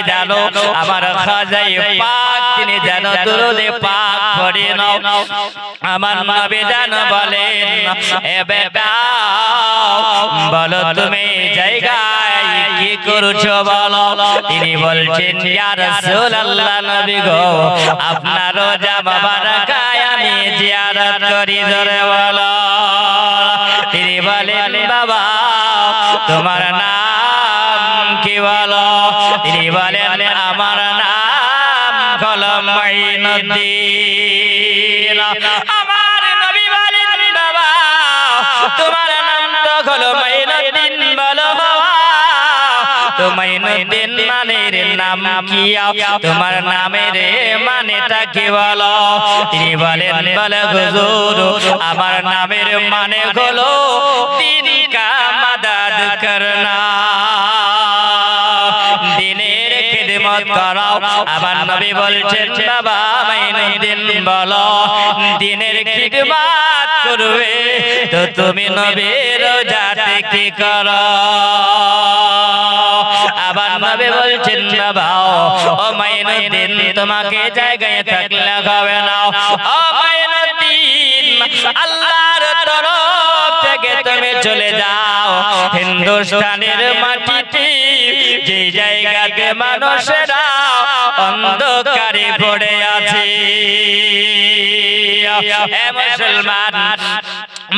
জানো আমার খাজাই পাক তিনি যেন দুরুদে পাক পড়ে নাও আমার নবী জান বলেন এ বেটা বলো তুমি জায়গায় কি করছো বলো তিনি বলছেন ইয়া রাসূলুল্লাহ নবী গো আপনার রোজা মোবারকায় আমি জিয়ারত করি জোরে বলো তিনি বলেন বাবা তোমার নাম কি বলো তিনি বলেন আমার নাম হলো মাইনুদ্দিন আমার নবী বলেন বাবা তোমার নাম তো হলো মাইনুদ্দিন বলো তো মাইনুদ্দিন মানের নাম কি তোমার নামের মানেটা কি বলো তিনি বলেন বলে হুজুর আমার নামের মানে হলো দিন কা মদদ করনা দিনের খিদমত করাও আমার নবী বলছেন বাবা মাইনুদ্দিন বলো দিনের খিদমত করবে তো তুমি নবীর রোজাতে কি করো আবার নবী বলছেন বাবা ও মাইনুদ্দিন তোমাকে জায়গায় থাকলে হবে না ও মাইনুদ্দিন আল্লাহর তরফ থেকে তুমি চলে যাও হিন্দুস্তানের মাটিতে যে জায়গাতে মানুষেরা অন্ধকারে পড়ে আছে এ মুসলমান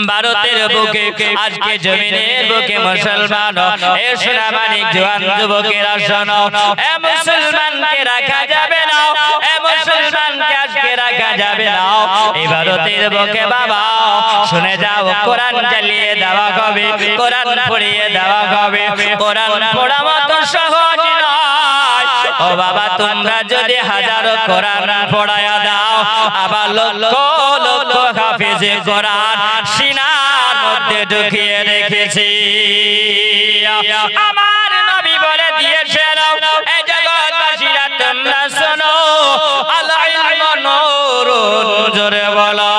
ভারতের বুকে আজকে জমিনের বুকে মুসলমান এ সোনামানিক জওয়ান যুবকেরা শোনো এ মুসলমানকে রাখা যাবে না এ মুসলমানকে আজকে রাখা যাবে না এই ভারতের বুকে বাবা শুনে যাও কোরআন চালিয়ে দেওয়া হবে কোরআন পড়িয়ে দেওয়া হবে কোরআন পড়া মতো সহজ নয় ও বাবা তোমরা যদি হাজারো কোরআন পড়ায়া দাও আবার লক্ষ লক্ষ হাফেজে কোরআন সিনার মধ্যে ঢুকিয়ে রেখেছি আমার নবী বলে দিয়েছেন এই জগৎবাসীরা তোমরা শোনো আল ইলমু নূরুন জোরে বলো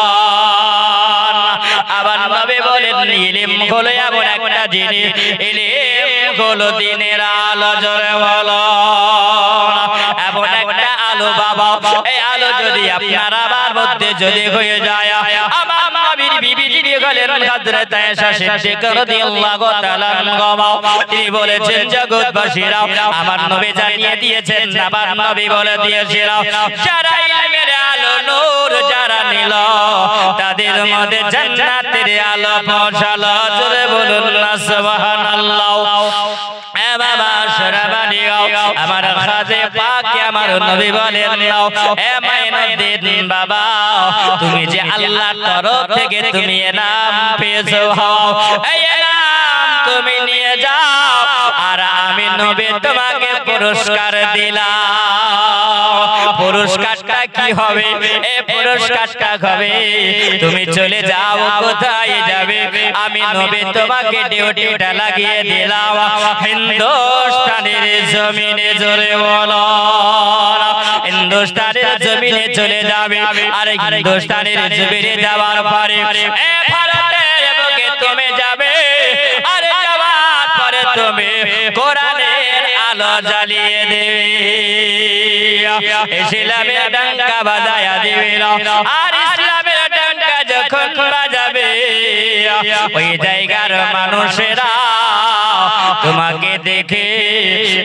আবার নবী বলেন ইলম হলো এমন একটা জিনিস ইলম হলো দ্বীনের আলো জোরে বলো এমন একটা আলো বাবা এই আলো যদি আপনার আমার মধ্যে যদি হয়ে যায় আমার নবীর বিবি যিনি হলেন হযরত আয়েশা সিদ্দিকা রাদিয়াল্লাহু তাআলা আনহা তিনি বলেছেন জগৎবাসীরা আমার নবী জানিয়ে দিয়েছেন আমার নবী বলে দিয়েছেন যারা ইলমের আলো নূর যারা নিল তাদের মধ্যে জান্নাতের আলো পৌঁছালো জোরে বলুন না সুবহানাল্লাহ এ বাবা শরাবানি আমার খাজে পাক আমার নবী বলেন এ মাইনুদ্দিন বাবা তুমি যে আল্লাহর তরফ থেকে তুমি নাম পেয়েছো এই নাম তুমি নিয়ে যাও আর আমি নবী তোমাকে পুরস্কার দিলাম পুরস্কারটা কি হবে এই পুরস্কারটা হবে তুমি চলে যাও কোথায় যাবে আমি নবী তোমাকে ডিউটিটা লাগিয়ে দিলাম হিন্দুস্তানের জমিনে জোরে বলো হিন্দুস্তানের জমিনে চলে যাবে আর হিন্দুস্তানের জমিনে যাওয়ার পরে এ ভারতের বুকে তুমি যাবে আর যাওয়ার পরে তুমি কোরআনের আলো জ্বালিয়ে দেবে ইসলামের ডঙ্কা বাজায়া দিবে আর ইসলামের ডঙ্কা যখন বাজাবে ওই জায়গার মানুষেরা তোমাকে দেখে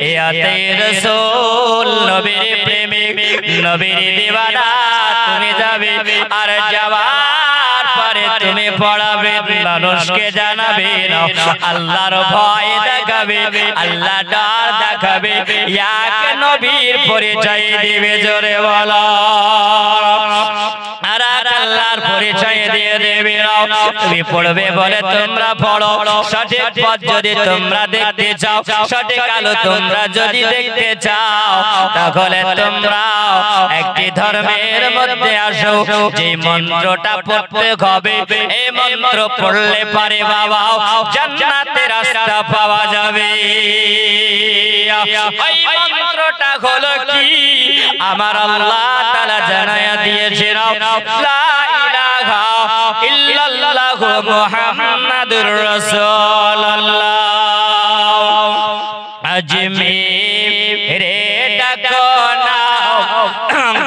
ইয়াতে রাসূল নবীর প্রেমিক নবীর দিওয়ানা তুমি যাবে আর যাওয়ার পরে তুমি পড়াবে মানুষকে জানাবে আল্লাহর ভয় দেখাবে আল্লাহ ডর দেখাবে এক নবীর পরিচয় দিবে জোরে বলো আর আল্লাহর পরিচয় দিয়ে দেবে তুমি পড়বে বলে তোমরা পড়ো সঠিক পথ যদি তোমরা দেখতে চাও সঠিক আলো তোমরা যদি দেখতে চাও তাহলে তোমরা একটি ধর্মের মধ্যে আসো যে মন্ত্রটা পড়তে হবে এই মন্ত্র পড়লে পারে বাবা জান্নাতের রাস্তা পাওয়া যাবে ওই মন্ত্রটা হলো কি আমার আল্লাহ তাআলা জানায়া দিয়েছেন লা ইলাহা ইল্লাল্লাহু মুহাম্মাদুর রাসূলুল্লাহ আজমিরে ডাকো না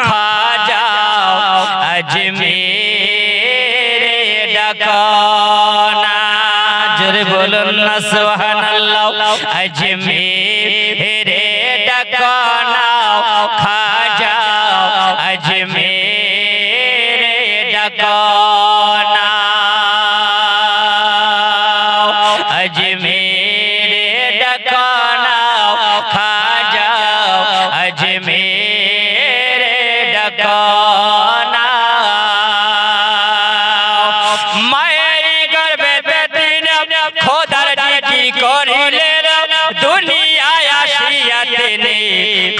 খাজা আজমিরে ডাকো না জোরে বলুন না সুবহানাল্লাহ আজমিরে ডাকো না খাজা আজমিরে ডাকো না আজমিরে ডাকো না খাজা আজমিরে ডাকো না মায়ের গর্ভে বেদিন খোদার জিকি করিলেন দুনিয়ায় আসিয়া তিনি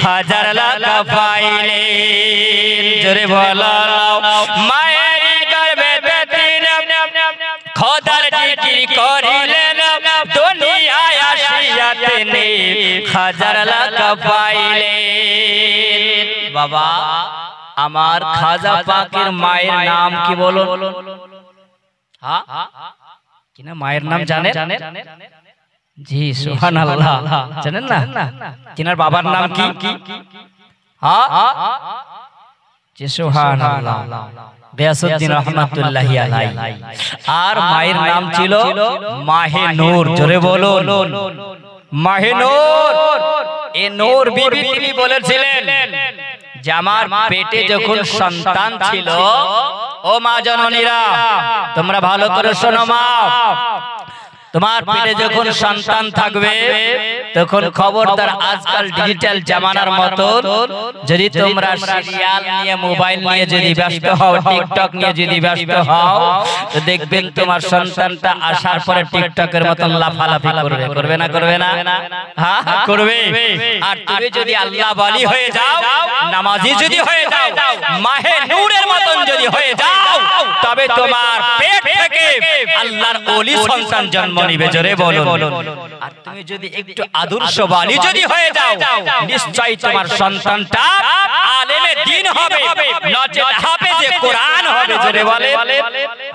হাজার লাখ পাইলেন জোরে বলো মায়ের গর্ভে বেদিন খোদার জিকি করিলেন দুনিয়ায় আসিয়া তিনি হাজার লাখ পাইলেন বাবা আমার খাজা পাকের মায়ের নাম কি বলুন হ্যাঁ কিনা মায়ের নাম জানেন জি সুবহানাল্লাহ জানেন না কিনার বাবার নাম কি হ্যাঁ জি সুবহানাল্লাহ গিয়াসউদ্দিন রহমাতুল্লাহি আলাইহি আর মায়ের নাম ছিল মাহে নূর জোরে বলুন মাহে নূর এ নূর বিবি তিনি বলেছিলেন যে আমার পেটে যখন সন্তান ছিল ও মা জননীরা তোমরা ভালো করে শোনো মা তোমার পেটে যখন সন্তান থাকবে তখন খবরদার আজকাল ডিজিটাল জামানার মতো যদি তোমরা সিরিয়াল নিয়ে মোবাইল নিয়ে যদি ব্যস্ত হও টিকটক নিয়ে যদি ব্যস্ত হও তো দেখবেন তোমার সন্তানটা আসার পরে টিকটকের মতন লাফালাফি করবে করবে না করবে না হ্যাঁ করবে আর তুমি যদি আল্লাহ ওয়ালি হয়ে যাও নামাজি যদি হয়ে যাও মাহে নূরের মতন যদি হয়ে যাও তবে তোমার পেট থেকে আল্লাহর ওলি সন্তান জন্ম নিবে জোরে বলুন আর তুমি যদি একটু আদর্শবাণী যদি হয়ে যাও নিশ্চয়ই তোমার সন্তানটা আলেমে দ্বীন হবে নচেত হাফেজে কোরআন হবে জোরে বলে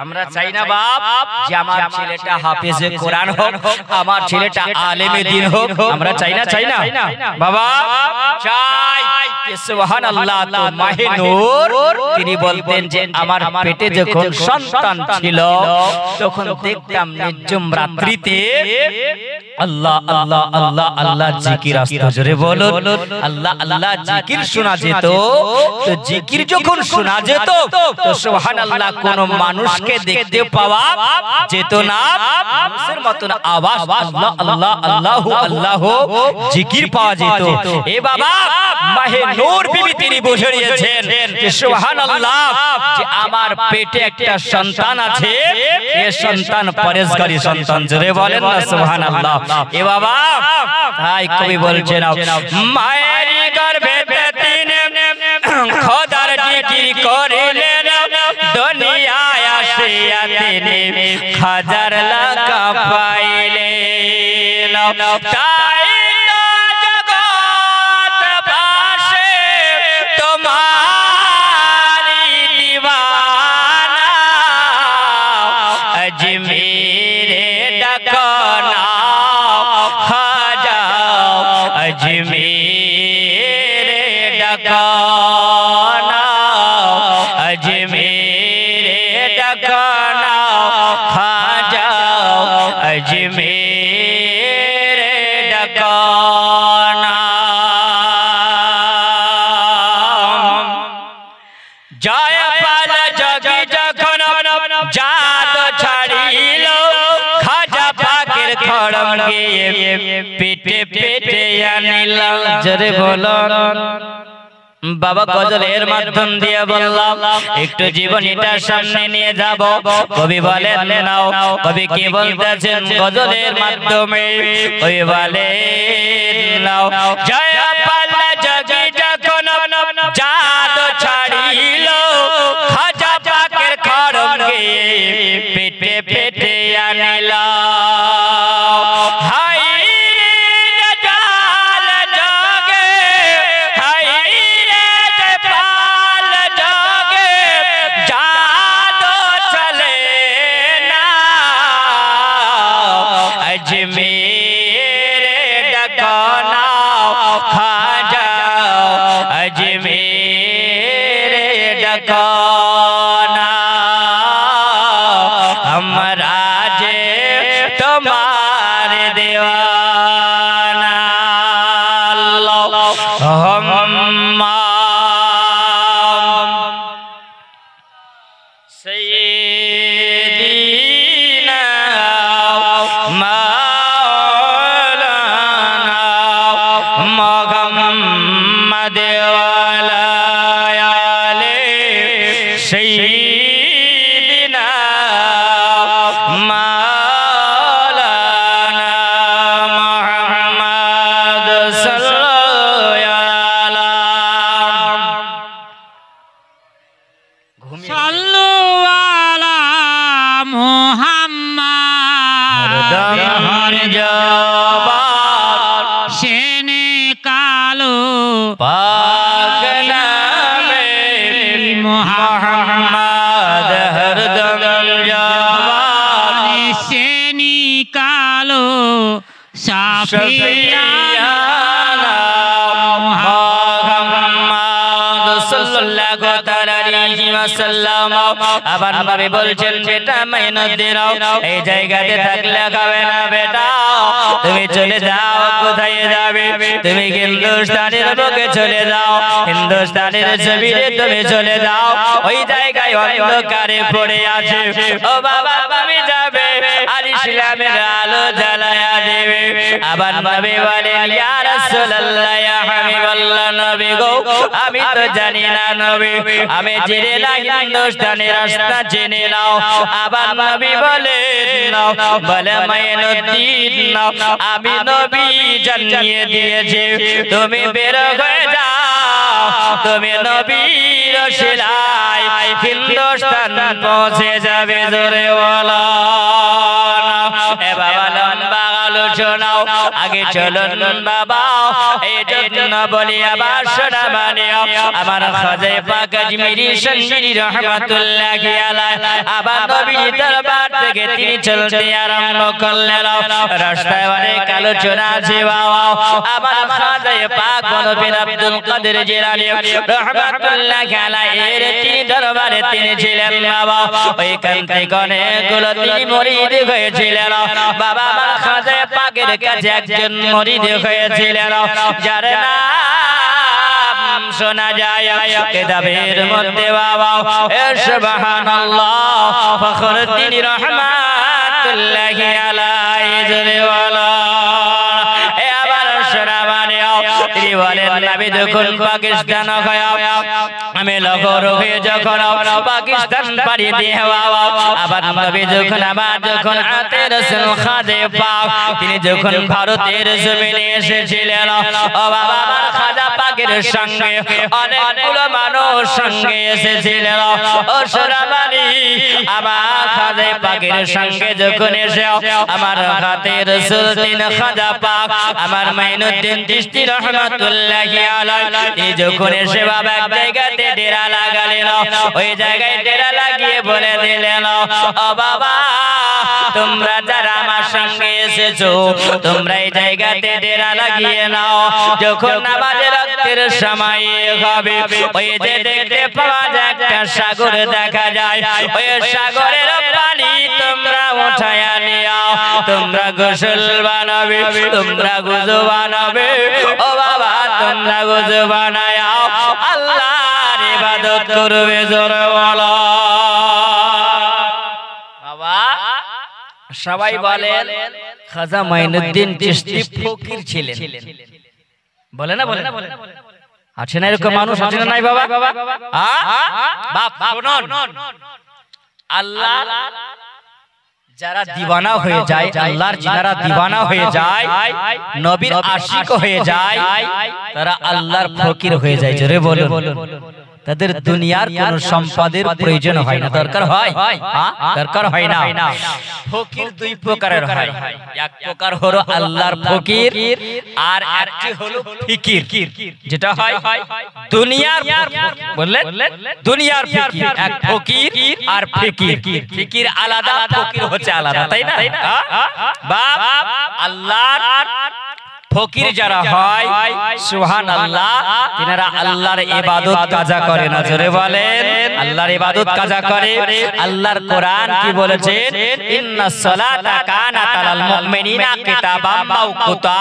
আমরা চাই না বাপ যে আমার ছেলেটা হাফেজে কোরআন হোক আমার ছেলেটা আলেমে দ্বীন হোক আমরা চাই না বাবা চাই সুবহানাল্লাহ তো মাহে নূর তিনি বলতেন যে আমার পেটে যখন সন্তান ছিল তখন দেখতাম নির্জম রাত্রিতে আল্লাহ আল্লাহ আল্লাহ আল্লাহ জিকির আসতো জোরে বলুন আল্লাহ আল্লাহ জিকির শোনা যেত তো জিকির যখন শোনা যেত তো সুবহানাল্লাহ কোন মানুষকে দেখতে পাওয়া যেত না মানুষের মতন আওয়াজ আল্লাহ আল্লাহ আল্লাহু আল্লাহ জিকির পাওয়া যেত এ বাবা মাহে নূর বিবি তিনি বুঝে নিয়েছেন যে সুবহানাল্লাহ যে আমার পেটে একটা সন্তান আছে এই সন্তান পরেশগারী সন্তান জোরে বলেন না সুবহানাল্লাহ এ বাবা তাই কবি বলছেন মায়ের গর্ভে তিন খোদার জিকির করিলেন দুনিয়ায় আসিয়া তিনি হাজার লাখ পাইলেন তাই अजमेरे डकना खाजा अजमेरे डकना अजमेरे डकना खाजा अजमेरे डकना जय पाल जगी जखन जात छाड़िल खाजा पाकेर खड़म गিয়ে পেটে পেটে আনিল জোরে বলুন বাবা গজলের মাধ্যম দিয়ে বললাম একটু জীবনীটা সামনে নিয়ে যাব কবি বলেন নাও কবি কি বলতেছেন গজলের মাধ্যমে কবি বলেন নাও জয় পাল্লা জগি যখন জাত ছাড়িল খাজা পাকের খড়ম গিয়ে পেটে পেটে আনিল अजमेरे डकना سيدنا مولانا محمد وعلى آله سيدنا مولانا محمد صلى الله على हर जबान शेने कालो पाक नामे मोहम्मद हरदम जबान शेनी कालो साफियाना मोहम्मद सल्लल्लाहु अलैहि वसल्लम আবার নবী বলছেন বেটা মেহনতদিন এই জায়গাতে থাকলে হবে না বেটা তুমি চলে যাও কোথায় যাবে তুমি হিন্দুস্তানের বুকে চলে যাও হিন্দুস্তানের জমিনে তুমি চলে যাও ওই জায়গায় অন্ধকারে পড়ে আছে ও বাবা তুমি যাবে আর ইসলামের আলো জ্বালায়া দেবে আবার নবী বলেন ইয়া রাসূলুল্লাহ ইয়া হাবিবাল্লাহ নবী গো আমি তো জানি না নবী আমি জেনে না হিন্দুস্তানের রাস্তা জেনে নাও আবার নবী বলেন বলে মেহনতদিন নাও আমি নবী জানিয়ে দিয়েছি তুমি বের হয়ে যাও তুমি নবীর শিলায় হিন্দুস্তান পৌঁছে যাবে জোরে বলো এ বাবা লম্বা আলোচনাও আগে চলুন বাবা এই জন্য বলি আবার শোনা মানে আমার খাজা পাক আজমিরি শরীফ রহমাতুল্লাহি আলাইহি আবার নবীর দরবার থেকে তিনি চলতে আরম্ভ করলেন রাস্তায় অনেক আলোচনা আছে বাবা আমার খাজা পাক নবী আব্দুল কাদের জিলানী রহমাতুল্লাহি আলাইহি এর তিনি দরবারে তিনি ছিলেন বাবা ওইখান থেকে অনেকগুলো তিনি মুরিদ হয়েছিলেন বাবা আমার খাজা পাকের কাছে একজন মুরিদ হয়েছিলেন যার নাম শোনা যায় কিতাবের মধ্যে বাবা সুবহানাল্লাহ ফখরুদ্দিন রহমাতুল্লাহি আলাইহি জোরে বলো এ আবার শোনা মানে তিনি বলেন নবী যখন পাকিস্তান আমি লগর হয়ে যখন পাকিস্তান পাড়ি দিয়ে বাবা আবার নবী যখন আতে রাসূল খাজা পাক তিনি যখন ভারতের জমিনে এসেছিলেন ও বাবা আমার খাজা পাকের সঙ্গে অনেকগুলো মানুষ সঙ্গে এসেছিলেন ও সোনামানি আমার খাজা পাকের সঙ্গে যখন এসে আমার হাতে রাসূল তিন খাজা পাক আমার মাইনুদ্দিন চিশতি রহমাতুল্লাহি আলাইহি তিনি যখন এসে বাবা এক জায়গাতে ডেরা লাগালেন ওই জায়গায় ডেরা লাগিয়ে বলে দিলেন ও বাবা তোমরা যারা আমার সঙ্গে এসেছো তোমরা এই জায়গাতে ডেরা লাগিয়ে নাও যখন নামাজের ওয়াক্তের সময় হবে ওই যে দেখতে পাওয়া যায় একটা সাগর দেখা যায় ওই সাগরের পানি তোমরা উঠায়া নিও তোমরা গোসল বানাবে তোমরা গুজু বানাবে ও বাবা তোমরা গুজু বানাও আল্লাহর ইবাদত করবে জোরে বলো বাবা সবাই বলেন খাজা মাইনুদ্দিন চিশতি ফকির ছিলেন বলে না বলে আছে না এরকম মানুষ আছে না নাই বাবা বাপ শুনুন আল্লাহ যারা দিওয়ানা হয়ে যায় আল্লাহর যারা দিওয়ানা হয়ে যায় নবীর আশিক হয়ে যায় তারা আল্লাহর ফকির হয়ে যায় জোরে বলুন তাদের দুনিয়ার কোন সম্পদের প্রয়োজন হয় না দরকার হয় দরকার হয় না ফকির দুই প্রকারের হয় এক প্রকার হলো আল্লাহর ফকির আর একটি হলো ফকির যেটা হয় দুনিয়ার বললেন দুনিয়ার ফকির এক ফকির আর ফকির ফকির আলাদা ফকির হচ্ছে আলাদা তাই না বাপ আল্লাহর ফকির যারা হয় সুবহানাল্লাহ তিনারা আল্লাহর ইবাদত কাজা করে না জোরে বলেন আল্লাহর ইবাদত কাজা করে আল্লাহর কোরআন কি বলেছেন ইন্নাস সালাতা কানাত আলাল মুমিনিনা কিতাবাম মাওকুতা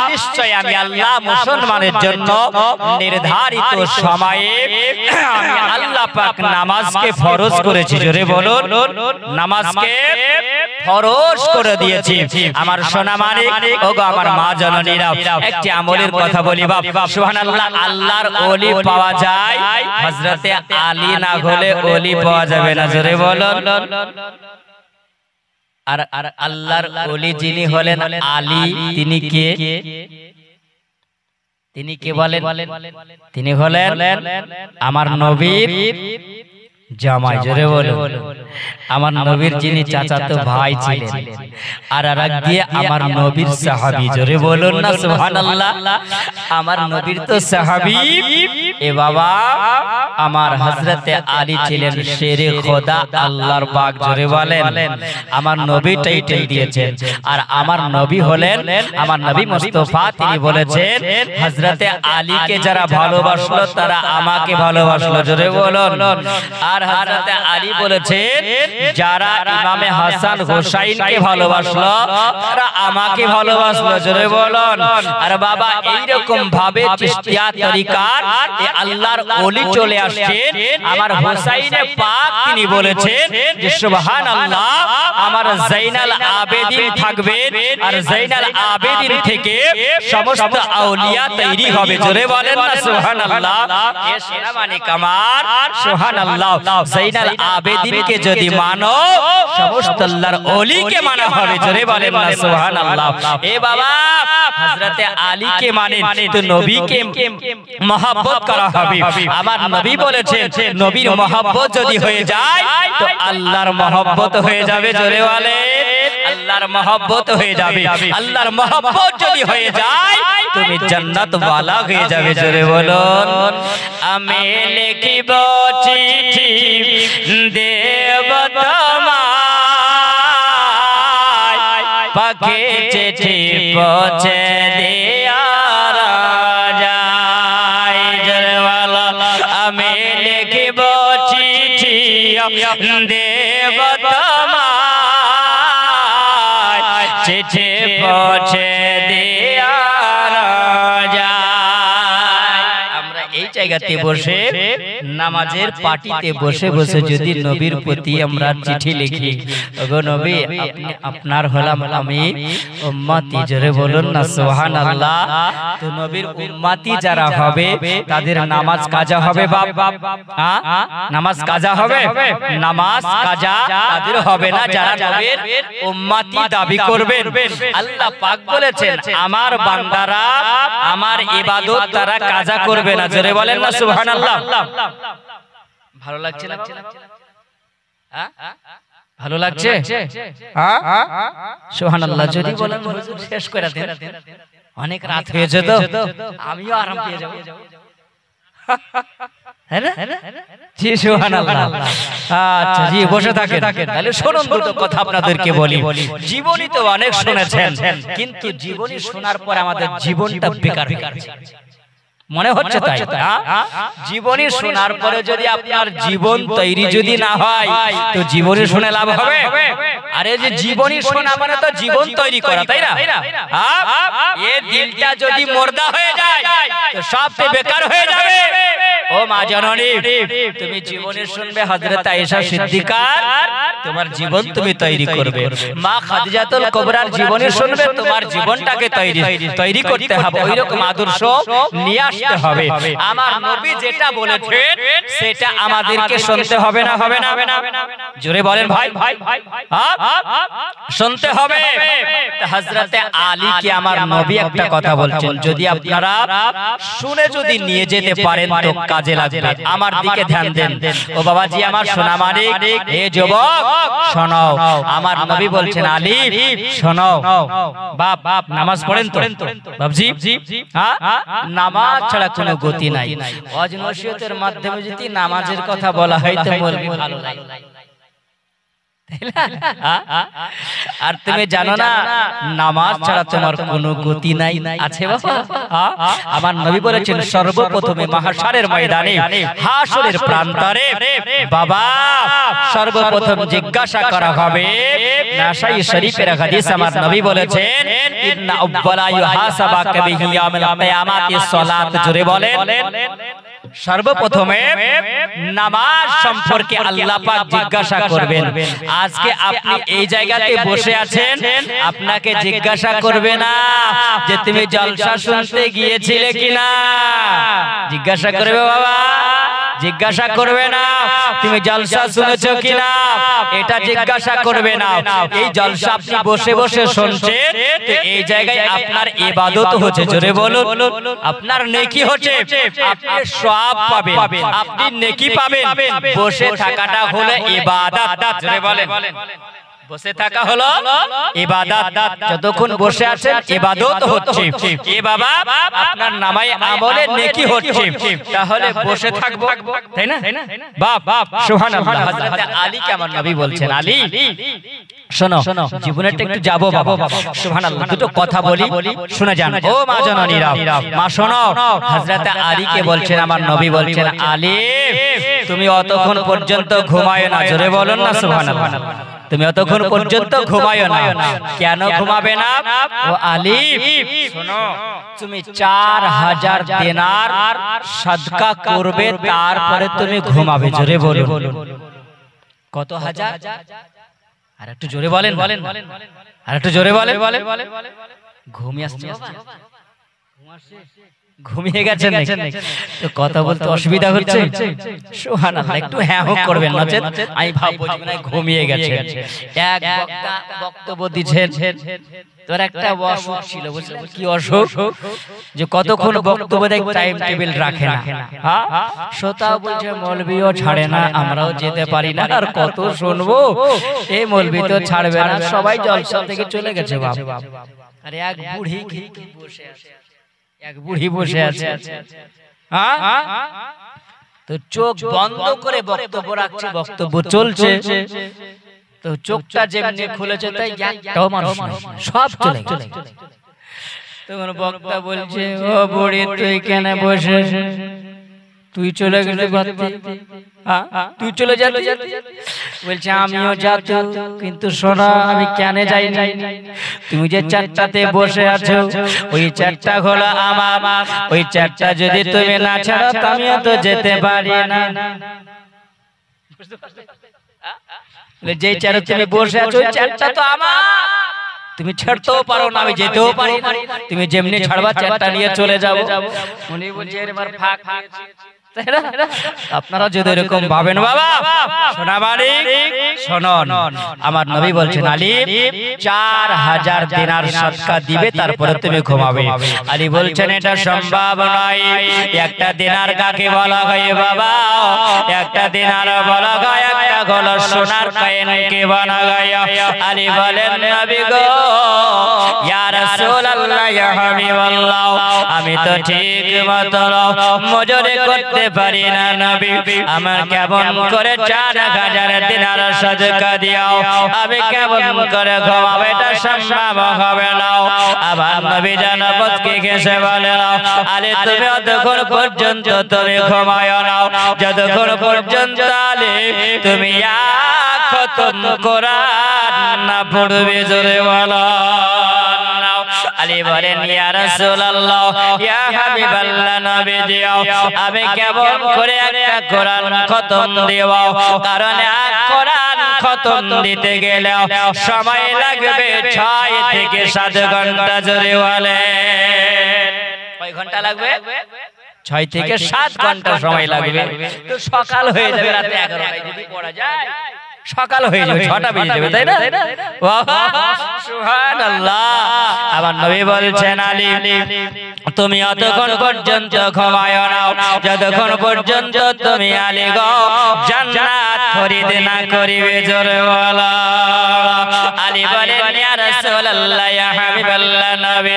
নিশ্চয় আমি আল্লাহ মুসলমানের জন্য নির্ধারিত সময়ে আমি আল্লাহ পাক নামাজকে ফরজ করেছি জোরে বলুন নামাজকে ফরজ করে দিয়েছি আমার সোনা মানিক ওগো আমার মা জননীরা একটি আমলের কথা বলি বাপ সুবহানাল্লাহ আল্লাহর ওলি পাওয়া যায় হযরতে আলী না হলে ওলি পাওয়া যাবে না জোরে বলুন আর আল্লাহর ওলি যিনি হলেন আলী তিনি কে বলেন তিনি হলেন আমার নবীর জামাই জোরে বলুন আমার নবীর যিনি চাচাতো ভাই ছিলেন আর আরেক দিয়ে আমার নবীর সাহাবী জোরে বলুন না সুবহানাল্লাহ আমার নবীর তো সাহাবী এ বাবা আমার হযরতে আলী ছিলেন শেরে খোদা আল্লাহর পাক জোরে বলেন আমার নবী টাইটেল দিয়েছেন আর আমার নবী হলেন আমার নবী মুস্তাফা তিনি বলেছেন হযরতে আলীকে যারা ভালোবাসলো তারা আমাকে ভালোবাসলো জোরে বলুন আর হযরতে আলী বলেছেন যারা ইমামে হাসান হোসাইনকে ভালোবাসলো তারা আমাকে ভালোবাসলো জোরে বলুন আর বাবা এই রকম ভাবে চিশতিয়া তরিকার এই আল্লাহর ওলি চলে আসছেন আমার হোসাইনে পাক তিনি বলেছেন যে সুবহানাল্লাহ আমার জাইনাল আবেদিন থাকবেন আর জাইনাল আবেদিন থেকে সমস্ত আউলিয়া তৈরি হবে জোরে বলেন না সুবহানাল্লাহ এ সোনা মানিক আমার সুবহানাল্লাহ জাইনাল আবেদিনকে যদি মানো সমস্ত আল্লাহর ওলিকে মানা হবে জোরে বলেন না সুবহানাল্লাহ এ বাবা হযরতে আলীকে মানেন তো নবীকে মহব্বত করা হবে আমার নবী বলেছেন নবীর মহব্বত যদি হয়ে যায় তো আল্লাহর মহব্বত হয়ে যাবে জোরে বলেন আল্লাহর মহব্বত হয়ে যাবে আল্লাহর মহব্বত যদি হয়ে যায় তুমি জান্নাত ওয়ালা হয়ে যাবে জোরে বলুন আমি লিখিব চিঠি দেব তোমায় পাখি চিঠি পৌঁছে দিয়া যায় জোরে বলুন আমি লিখিব চিঠি দেব তোমায় চিঠি পৌঁছে দিয়া জায়গাতে বসে নামাজের পাটিতে বসে বসে যদি নবীর প্রতি আমরা চিঠি লিখি ওগো নবী আপনি আপনার হলাম আমি উম্মতি জোরে বলুন না সুবহানাল্লাহ তো নবীর উম্মতি যারা হবে তাদের নামাজ কাজা হবে বাপ নামাজ কাজা হবে নামাজ কাজা তাদের হবে না যারা নবীর উম্মতি দাবি করবেন আল্লাহ পাক বলেছেন আমার বান্দারা আমার ইবাদত তারা কাজা করবে না জোরে বলেন না সুবহানাল্লাহ ভালো লাগছে না ভালো লাগছে সুবহানাল্লাহ যদি বলেন হুজুর শেষ করে দেন অনেক রাত হয়েছে তো আমিও আরাম পেয়ে যাব হ্যাঁ জি সুবহানাল্লাহ আচ্ছা জি বসে থাকেন তাহলে শুনুন দুটো কথা আপনাদেরকে বলি জীবনী তো অনেক শুনেছেন কিন্তু জীবনী শোনার পর আমাদের জীবনটা বেকার হয়ে গেছে মনে হচ্ছে তাই জীবনী শোনার পরে যদি আপনার জীবন তৈরি যদি না হয় তো জীবনী শুনে লাভ হবে আরে যে জীবনী শোনা মানে তো জীবন তৈরি করা তাই না এই দিলটা যদি মুর্দা হয়ে যায় তো সব বেকার হয়ে যাবে ও মা জননী তুমি জীবনী শুনবে হযরত আয়েশা সিদ্দিকার তোমার জীবন তুমি তৈরি করবে মা খাদিজাতুল কুবরার জীবনী শুনবে তোমার জীবনটাকে তৈরি করতে হবে ওইরকম আদর্শ নিয়ে আসতে হবে আমার নবী যেটা বলেছেন সেটা আমাদেরকে শুনতে হবে না জোরে বলেন ভাই শুনতে হবে হযরতে আলী কে আমার নবী একটা কথা বলছেন যদি আপনারা শুনে যদি নিয়ে যেতে পারেন তো কাজে লাগবে আমার দিকে ধ্যান দেন ও বাবাজি আমার সোনা মানিক হে যুবক শোনো আমার নবী বলছেন আলী শোনো বাপ নামাজ পড়েন তো বাবজি নামাজ ছাড়া কোনো গতি নাই ওয়াজ নসিহতের মাধ্যমে যদি নামাজের কথা বলা হয় তো মৌলভী ভালো লাগে আর তুমি জানো না নামাজ ছাড়া তোমার কোনো গতি নাই আছে বাবা। আমার নবী বলেছেন সর্বপ্রথমে মাহশারের ময়দানে হাসরের প্রান্তরে বাবা সর্বপ্রথম জিজ্ঞাসা করা হবে। নাসাই শরীফের হাদিস আমার নবী বলেছেন ইন্না আউয়ালা ইউহাসাবাকা বিহি ইয়াউমিল কিয়ামাতি সালাত। জোরে বলেন। সর্বপ্রথমে নামাজ সম্পর্কে আল্লাহ পাক জিজ্ঞাসা করবেন। আজকে আপনি এই জায়গাতে বসে আছেন, আপনাকে জিজ্ঞাসা করবে না যে তুমি জলসা শুনতে গিয়েছিলে কিনা, জিজ্ঞাসা করবে বাবা, জিজ্ঞাসা করবে না তুমি জলসা শুনেছো কিনা, এটা জিজ্ঞাসা করবে না। এই জলসা আপনি বসে বসে শুনছেন, তো এই জায়গায় আপনার ইবাদত হচ্ছে। জোরে বলুন, আপনার নেকি হচ্ছে, আপনি সওয়াব পাবেন, আপনি নেকি পাবেন। বসে থাকাটা হলো ইবাদত। জোরে বলেন, বসে থাকা হলো ইবাদত। যতক্ষণ বসে আছেন ইবাদত হচ্ছে। এ বাবা আপনার নামায় আমলে নেকি হচ্ছে, তাহলে বসে থাকবো, তাই না? বাপ সুবহানাল্লাহ। হযরত আলী কে আমার নবী বলছেন, আলী শোনো, জীবনেরটা একটু যাবো বাবা, সুবহানাল্লাহ, দুটো কথা বলি, শুনে যান। ও মা জননীরা, মা শোনো, হযরত আলী কে বলছেন আমার নবী বলছেন, আলী তুমি অতক্ষণ পর্যন্ত ঘুমায় না। জোরে বলুন না সুবহানাল্লাহ। তুমি অতক্ষণ পর্যন্ত ঘুমায়ো না। কেন ঘুমাবে না? ও আলী শোনো, তুমি 4000 দিনার সাদকা করবে, তারপরে তুমি ঘুমাবে। জোরে বলুন, কত হাজার? আর একটু জোরে বলেন, আর একটু জোরে বলেন। ঘুমিয়ে আসছে বাবা, ঘুমিয়ে গেছেন তো কথা বলতে অসুবিধা হচ্ছে? সুবহানাল্লাহ, একটু হ্যাঁ হোক করবেন, নচেত আমি ভাববো যে না ঘুমিয়ে গেছে। এক বক্তা বক্তব্য দিচ্ছেন, তোর একটা অসুখ ছিল, বুঝলেন কি অসুখ? যে কতক্ষণ বক্তব্য দেখ টাইম টেবিল রাখে না। হ্যাঁ, শ্রোতাও বলছে মৌলভিও ছাড়ে না, আমরাও যেতে পারি না, আর কত শুনবো, এই মৌলভি তো ছাড়বে না, সবাই জলসা থেকে চলে গেছে বাপ। আরে এক বুড়ি বসে আছে, এক বুড়ি বসে আছে, তো চোখ বন্ধ করে বক্তব্য রাখছে, বক্তব্য চলছে, তো চোখটা যেমনি খুলেছে তাই একটাও মানুষ নাই, সব চলে গেছে। তখন বক্তা বলছে, ও বুড়ি তুই কেন বসে, তুই চলে গেলে তুই চলে যাবি? বলছে আমিও যাচ্ছি, কিন্তু শোনো আমি কেন যাই না, তুমি যে চারটাতে বসে আছো ওই চারটা হলো আমার, ওই চারটা যদি তুমি না ছাড়ো আমিও তো যেতে পারি না। যে চারে তুমি বসে আছো ওই চারটা তো আমার, তুমি ছাড়তেও পারো না, আমি যেতেও পারি না, তুমি যেমনি ছাড়বা চারটা নিয়ে চলে যাবো। উনি বলছে এবার ফাঁক, আপনারা যদি এরকম ভাবেন বাবা, শোনা মানে শুনুন, আমার নবী বলছেন আলী 4000 দিনার সদকা দিবে, তারপরে তুমি ঘুমাবে। আলী বলছেন এটা সম্ভব নয়। একটা দিনার কাকে বলা হয় বাবা? একটা দিনার বলা হয় একটা হলো সোনার কয়েনকে বলা হয়। আলী বলেন নবী গো, ইয়া রাসূলুল্লাহ, ইয়া হাবিবাল্লাহ, আমি তো ঠিক মতো মজুরি করতে পারি না নবী, আমার কেমন করে 4000 দিনার সদকা দিও, আমি কেমন করে ঘুমাবো, এটা সম্ভব হবে না। আবার নবী জানাবতকে ঘেঁষে বলে, আলী তুমি যতক্ষণ পর্যন্ত তুমি ঘুমায়ো না, যতক্ষণ পর্যন্ত আলী তুমি এক খতম কোরআন না পড়বে। জোরে বলো। আলী বলেন ইয়া রাসূলুল্লাহ, ইয়া হাবিবাল্লাহ, নবী দিও, আমি কেমন করে একটা কোরআন খতম দেব? কারণ এক কোরআন খতম দিতে গেলে সময় লাগবে 6 থেকে 7 ঘন্টা। জোরে বলে, কয় ঘন্টা লাগবে? 6 থেকে 7 ঘন্টা সময় লাগবে। তো সকাল হয়ে যাবে রাতে 11টায় যদি পড়া যায়, সকাল হয়ে যাবে, 6টা বেজে যাবে, তাই না? সুবহানাল্লাহ। আমার নবী বলছেন আলী তুমি অতক্ষণ পর্যন্ত ঘুমায়ো না যতক্ষণ পর্যন্ত তুমি আলী গো জান্নাত খরিদ না করিবে। জোরে বলো। আলী বলেন ইয়া রাসূলুল্লাহ, ইয়া হাবিবাল্লাহ, নবী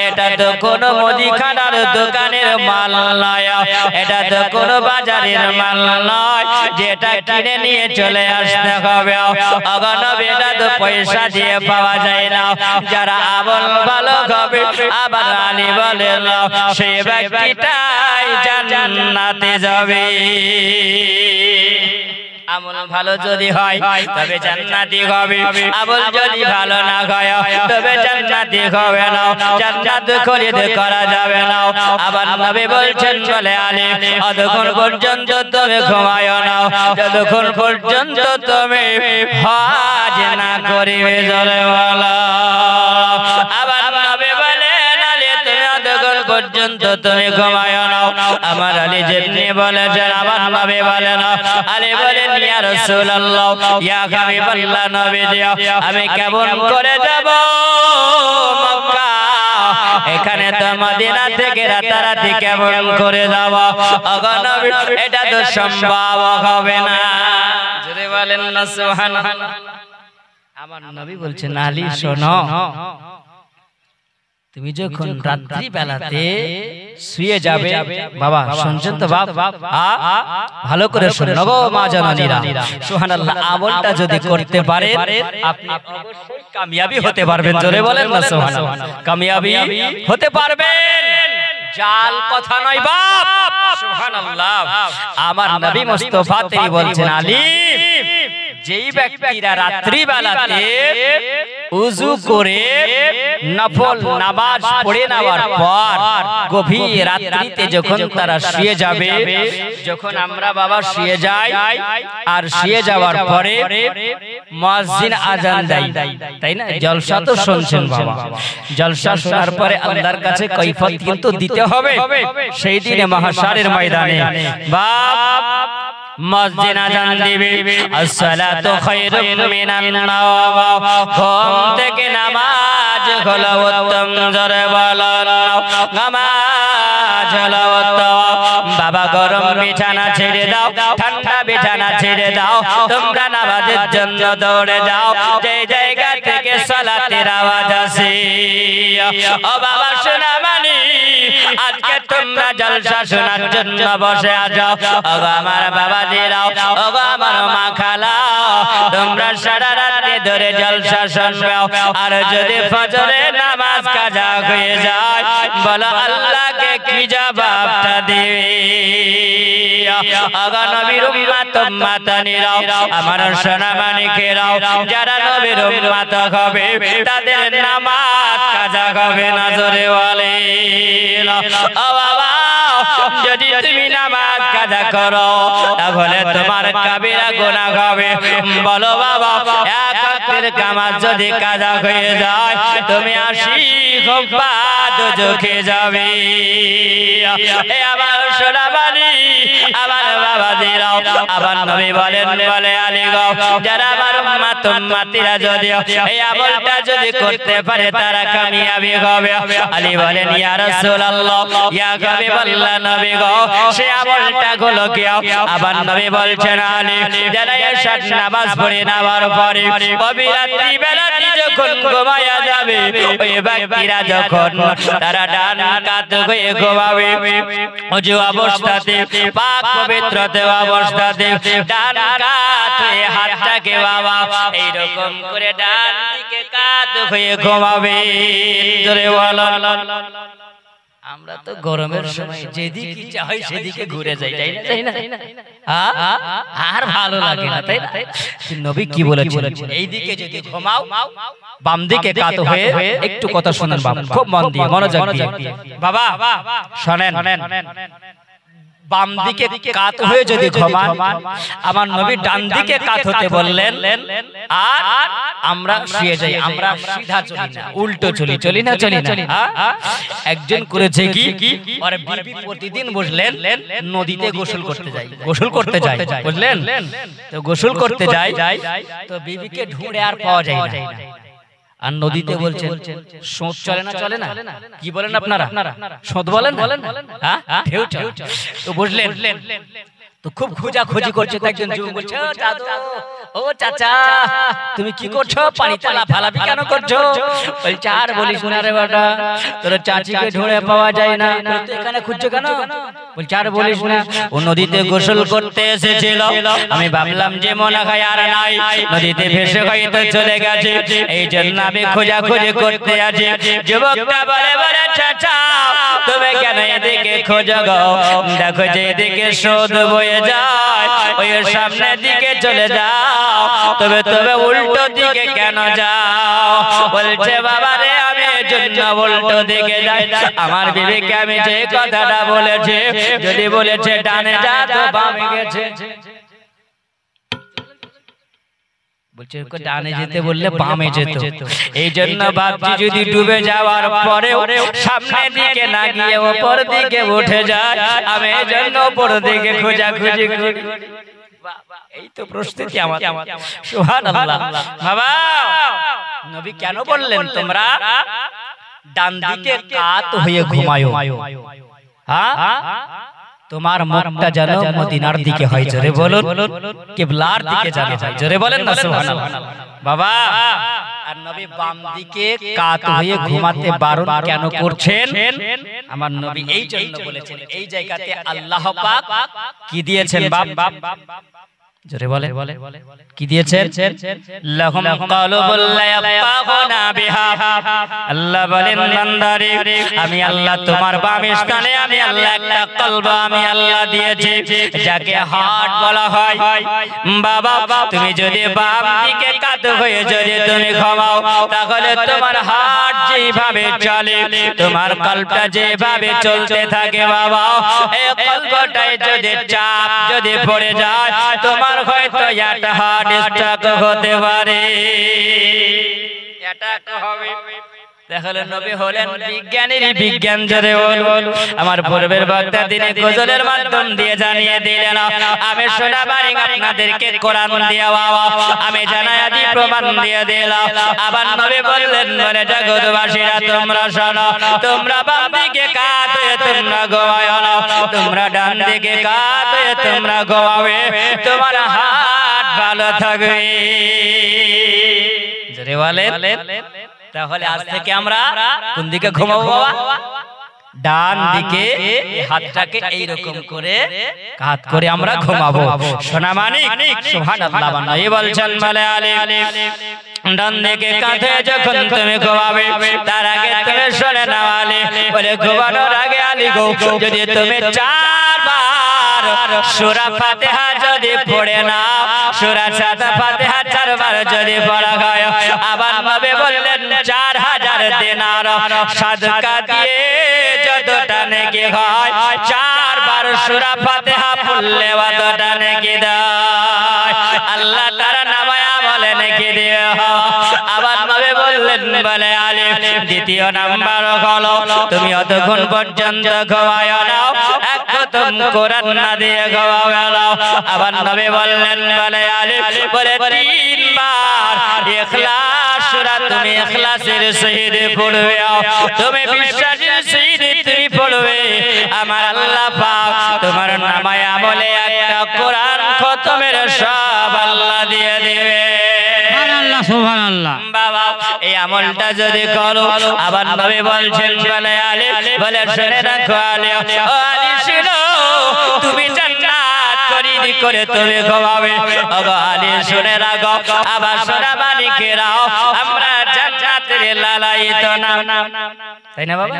এটা তো কোন মুদিখানার দোকানের মাল নয়, এটা তো কোন বাজারের মাল নয় যেটা কিনে নিয়ে চলে আস আসতে হবে। ওগো নবী এটা তো পয়সা দিয়ে পাওয়া যায় না। যারা আমল ভালো হবে আবার আলী বলেন সেই ব্যক্তিটাই জান্নাতে যাবে। আমল ভালো যদি হয় তবে জান্নাতি হবে, আমল যদি ভালো না হয় তবে জান্নাতি হবে না, জান্নাত খরিদ করা যাবে না। আবার নবী বলছেন বলে আলী যতক্ষণ পর্যন্ত তুমি ঘুমায়ো না, যতক্ষণ পর্যন্ত তুমি হজ না করিবে জোরে বলো। আবার নবী বলেন আলী তুমি যতক্ষণ পর্যন্ত তুমি ঘুমায়ো না। আমার আলী যেমনি বলেছেন আমার নবী বলেন, আলী বলেন ইয়া রাসূলুল্লাহ ইয়া হাবিবাল্লাহ নবী দিয়া আমি কেমন করে যাব মক্কা, এখানে তো মদিনা থেকে রাতারাতি কেমন করে যাব? ওগো নবী এটা তো সম্ভব হবে না। জোরে বলেন না সুবহানাল্লাহ। আমার নবী বলছেন আলী শোনো, তুমি যখন রাত্রি বেলাতে শুয়ে যাবে, বাবা শুনছেন তো বাপ, ভালো করে শুনুন গো মা জননীরা, সুবহানাল্লাহ, আমলটা যদি করতে পারেন আপনি অবশ্যই কামিয়াবি হতে পারবেন। জোরে বলেন না সুবহানাল্লাহ, কামিয়াবি হতে পারবেন, জাল কথা নয় বাপ, সুবহানাল্লাহ। আমার নবী মুস্তাফা তিনি বলছেন আলী যেই ব্যক্তিরা রাত্রি বেলাতে উযু করে নফল নামাজ পড়ে নেওয়ার পর গভীর রাত্রিতে যখন তারা শুয়ে যাবে, যখন আমরা বাবা শুয়ে যাই আর শুয়ে যাওয়ার পরে মুয়াজ্জিন আযান দেয়, তাই না? জলসা তো শুনছেন বাবা, জলসা শোনার পরে আল্লাহর কাছে কৈফিয়ত কিন্তু দিতে হবে সেই দিনে মাহশারের ময়দানে। বাপ মুয়াজ্জিন আযান দিবে আসসালাতু খায়রুম মিনান নাওম, ঘুম থেকে নামাজ হলো উত্তম। জোরে বলো নামাজ হলো উত্তম। বাবা গরম বিছানা ছেড়ে দাও, ঠান্ডা বিছানা ছেড়ে দাও, তোমরা নামাজের জন্য দৌড়ে যাও। যে জায়গা থেকে সালাতের আওয়াজ আসে ও বাবা শোনা মানি আজকে তোমরা জলসা শোনার জন্য বসে আছো। ওগো আমার বাবা দিরাও, ওগো আমার মা খালা, তোমরা সারা রাত ধরে জলসা শুনবে, আর যদি ফজরে নামাজ কাজা হয়ে যায় বলো আল্লাহকে কি জবাবটা দিবে? ওগো নবীর উম্মত উম্মতানিরাও, আমার সোনা মানিকেরাও, যারা নবীর উম্মত হবে তাদের নামাজ কাজা হবে না। জোরে বলে ও বাবা, যদি তুমি নামাজ কাজা করো তাহলে তোমার কাবিরা গুনাহ হবে। বলো বাবা এক ওয়াক্তের নামাজ যদি কাজা হয়ে যায় তুমি 80 খোপা দোজখে যাবে। এ আমার সোনা বাড়ি, আমার বাবা দিরাও, আবার নবী বলেন বলে আলী গো, যারা আমার উম্মত উম্মতিরা যদি এই আমলটা যদি করতে পারে তারা কামিয়াবি হবে। আলী বলেন ইয়া রাসূলুল্লাহ ইয়া হাবিবাল্লাহ নবী গো, সেই আমলটা হলো কি? আবার নবী বলছেন আলী যারা এশার নামাজ পড়ে নেওয়ার পরে গভীর রাত্রি বেলাতে যখন ঘুমায়া যাবে, ওই ব্যক্তিরা যখন তারা ডান কাত হয়ে ঘুমাবে, ওযু অবস্থাতে পাক পবিত্র অবস্থাতে ডান কাত হয়ে হাতটাকে বাবা এইরকম করে ডান দিকে কাত হয়ে ঘুমাবে। জোরে বলো। আমরা তো গরমের সময় যেদিকে ইচ্ছা হয় সেদিকে ঘুরে যাই, তাই না? আর ভালো লাগে না, তাই না? নবী কি বলেছেন? এইদিকে যদি ঘুমাও বাম দিকে কাত হয়ে, একটু কথা শুনেন বাবা, খুব মন দিয়ে মনোযোগ দিয়ে বাবা শুনেন। বাম দিকে কাত হয়ে যদি ঘুমান, আমার নবী ডান দিকে কাত হতে বললেন, আর আমরা শুয়ে যাই, আমরা সিধা চলি না, উল্টো চলি না। একজন করেছে কি, আর বিবি প্রতিদিন বুঝলেন নদীতে গোসল করতে যায়, বুঝলেন তো গোসল করতে যায়, তো বিবিকে ঢুঁড়ে আর পাওয়া যায় না। আর নদীতে বলছেন সোঁত চলে না, কি বলেন আপনারা? সোঁত বলেন, ঢেউ তো বুঝলেন। তো খুব খোঁজাখুঁজি করছে, একজন যুবক বলছে দাদু ও চাচা তুমি কি করছো পানিতে লাফালাফি কেন করছো বলছে আর বলিস না রে বেটা তোর চাচিকে ঢুঁড়ে পাওয়া যায় না তুই এখানে খুঁজছো কেন বলছে আর বলিস না ও নদীতে গোসল করতে এসেছিল আমি ভাবলাম যে মনে হয় আর নাই নদীতে ভেসে হয়তো চলে গেছে এই জন্য আমি খোঁজাখুঁজি করতে আছি যুবকটা বলে বলে চাচা তুমি কেন এদিকে খোঁজো গো দেখো যে এদিকে স্রোত বয়ে যায় ওই সামনের দিকে চলে যাও তবে তবে উল্টো দিকে কেন যাও বলছে বাবা রে আমি এজন্য উল্টো দিকে যাই আমার বিবেকে আমি যে কথাটা বলেছি যদি বলেছে ডানে যা তো বামে গেছে বলছে ডানে যেতে বললে বামে যেত এই জন্য ভাবছি যদি ডুবে যাওয়ার পরে সামনের দিকে না গিয়ে উপর দিকে উঠে যায় আমি এই জন্য উপর দিকে খোঁজাখুঁজি করি এই তো প্রস্তুতি আমার সুবহানাল্লাহ বাবা নবী কেন বললেন তোমরা ডান দিকে কাত হয়ে ঘুমায়ো হ্যাঁ তোমার মুখটা যেন মদিনার দিকে হয় জোরে বলুন কিবলার দিকে যেন হয় জোরে বলেন না সুবহানাল্লাহ বাবা আর নবী বাম দিকে কাত হয়ে ঘুমাতে বারণ কেন করছেন আমার নবী এই জন্য বলেছেন এই জায়গাতে আল্লাহ পাক কি দিয়েছেন বাপ জোরে বলে কি দিয়েছেন লাহুম কালুবুল লা ইয়াফকাহুনা বিহা আল্লাহ বলেন বান্দারে আমি আল্লাহ তোমার বাম স্থানে আমি আল্লাহ একটা কলব আমি আল্লাহ দিয়েছি যাকে হার্ট বলা হয় বাবা তুমি যদি বাম দিকে কাত হয়ে যদি তুমি ঘুমাও তাহলে তোমার হার্ট যেভাবে চলে তোমার কলবটা যেভাবে চলতে থাকে বাবা এই কলবটায় যদি চাপ যদি পড়ে যায় তোমার হয়তো একটা হার্ট স্ট্রোক হতে পারে এটা হবে তাহলে নবী হলেন বিজ্ঞানীর বিজ্ঞান জোরে বল আমার পূর্বের বক্তা তিনি গজলের মাধ্যম দিয়ে জানিয়ে দিলেন আমি শোনাবারি আপনাদেরকে কোরআন দিয়ে বাবা আমি জানায়া দি প্রমাণ দিয়ে দিলাম আবার নবী বললেন বলে জগৎবাসীরা তোমরা শোনো তোমরা বাম দিকে কাত হয়ে তোমরা ঘুমাও না তোমরা ডান দিকে কাত হয়ে তোমরা ঘুমাবে তোমার হাত ভালো থাকবে জোরে বলেন তাহলে আজ থেকে আমরা কোন দিকে ঘুমাবো বাবা ডান দিকে হাতটাকে এই রকম করে কাত করে আমরা ঘুমাবো সোনা মানিক সুবহানাল্লাহ বানাই বলছেন বলে আলী ডান দিকে কাঁধে যখন তুমি ঘুমাবে তার আগে তুমি শুনে নাও আলী বলে ঘুমানোর আগে আলী গো যদি তুমি চারবার সূরা ফাতিহা যদি পড়ে নাও সূরা ফাতিহা চারবার যদি পড়া হয় আবার নবী বললেন 4000 দিনার সাদকা দিয়ে যতটা নেকি হয় চারবার সূরা ফাতিহা পড়লে ততটা নেকি দেয় আল্লাহ তাআলা নামায় আমলে নেকি দিয়ে আবার নবী বললেন বলে আলী দ্বিতীয় নাম্বার হলো তুমি অতক্ষণ পর্যন্ত ঘুমায়ো না এক খতম কোরআন না দিয়ে ঘুমাও আবার নবী বললেন বলে আলী বলে তিনবার ইখলাস সূরা তুমি ইখলাসের সহিত পড়বে তুমি বিশ্বাসের সহিত তুমি পড়বে আমার আল্লাহ পাক তোমার নামায় আমলে একটা কোরআন খতমের সব আল্লাহ দিয়ে দিবে সুবহানাল্লাহ সুবহানাল্লাহ বাবা এই আমলটা যদি করো আবার নবী বলছেন বলে আলী বলে শুনে রাখো আলী ও আলী শুনো তুমি জান্নাত তৈরি করে তুমি ঘুমাবে ওগো আলী শুনে রাখো আবার সোনা মানিকেরাও আমরা জান্নাতের লালায়িত না তাই না বাবা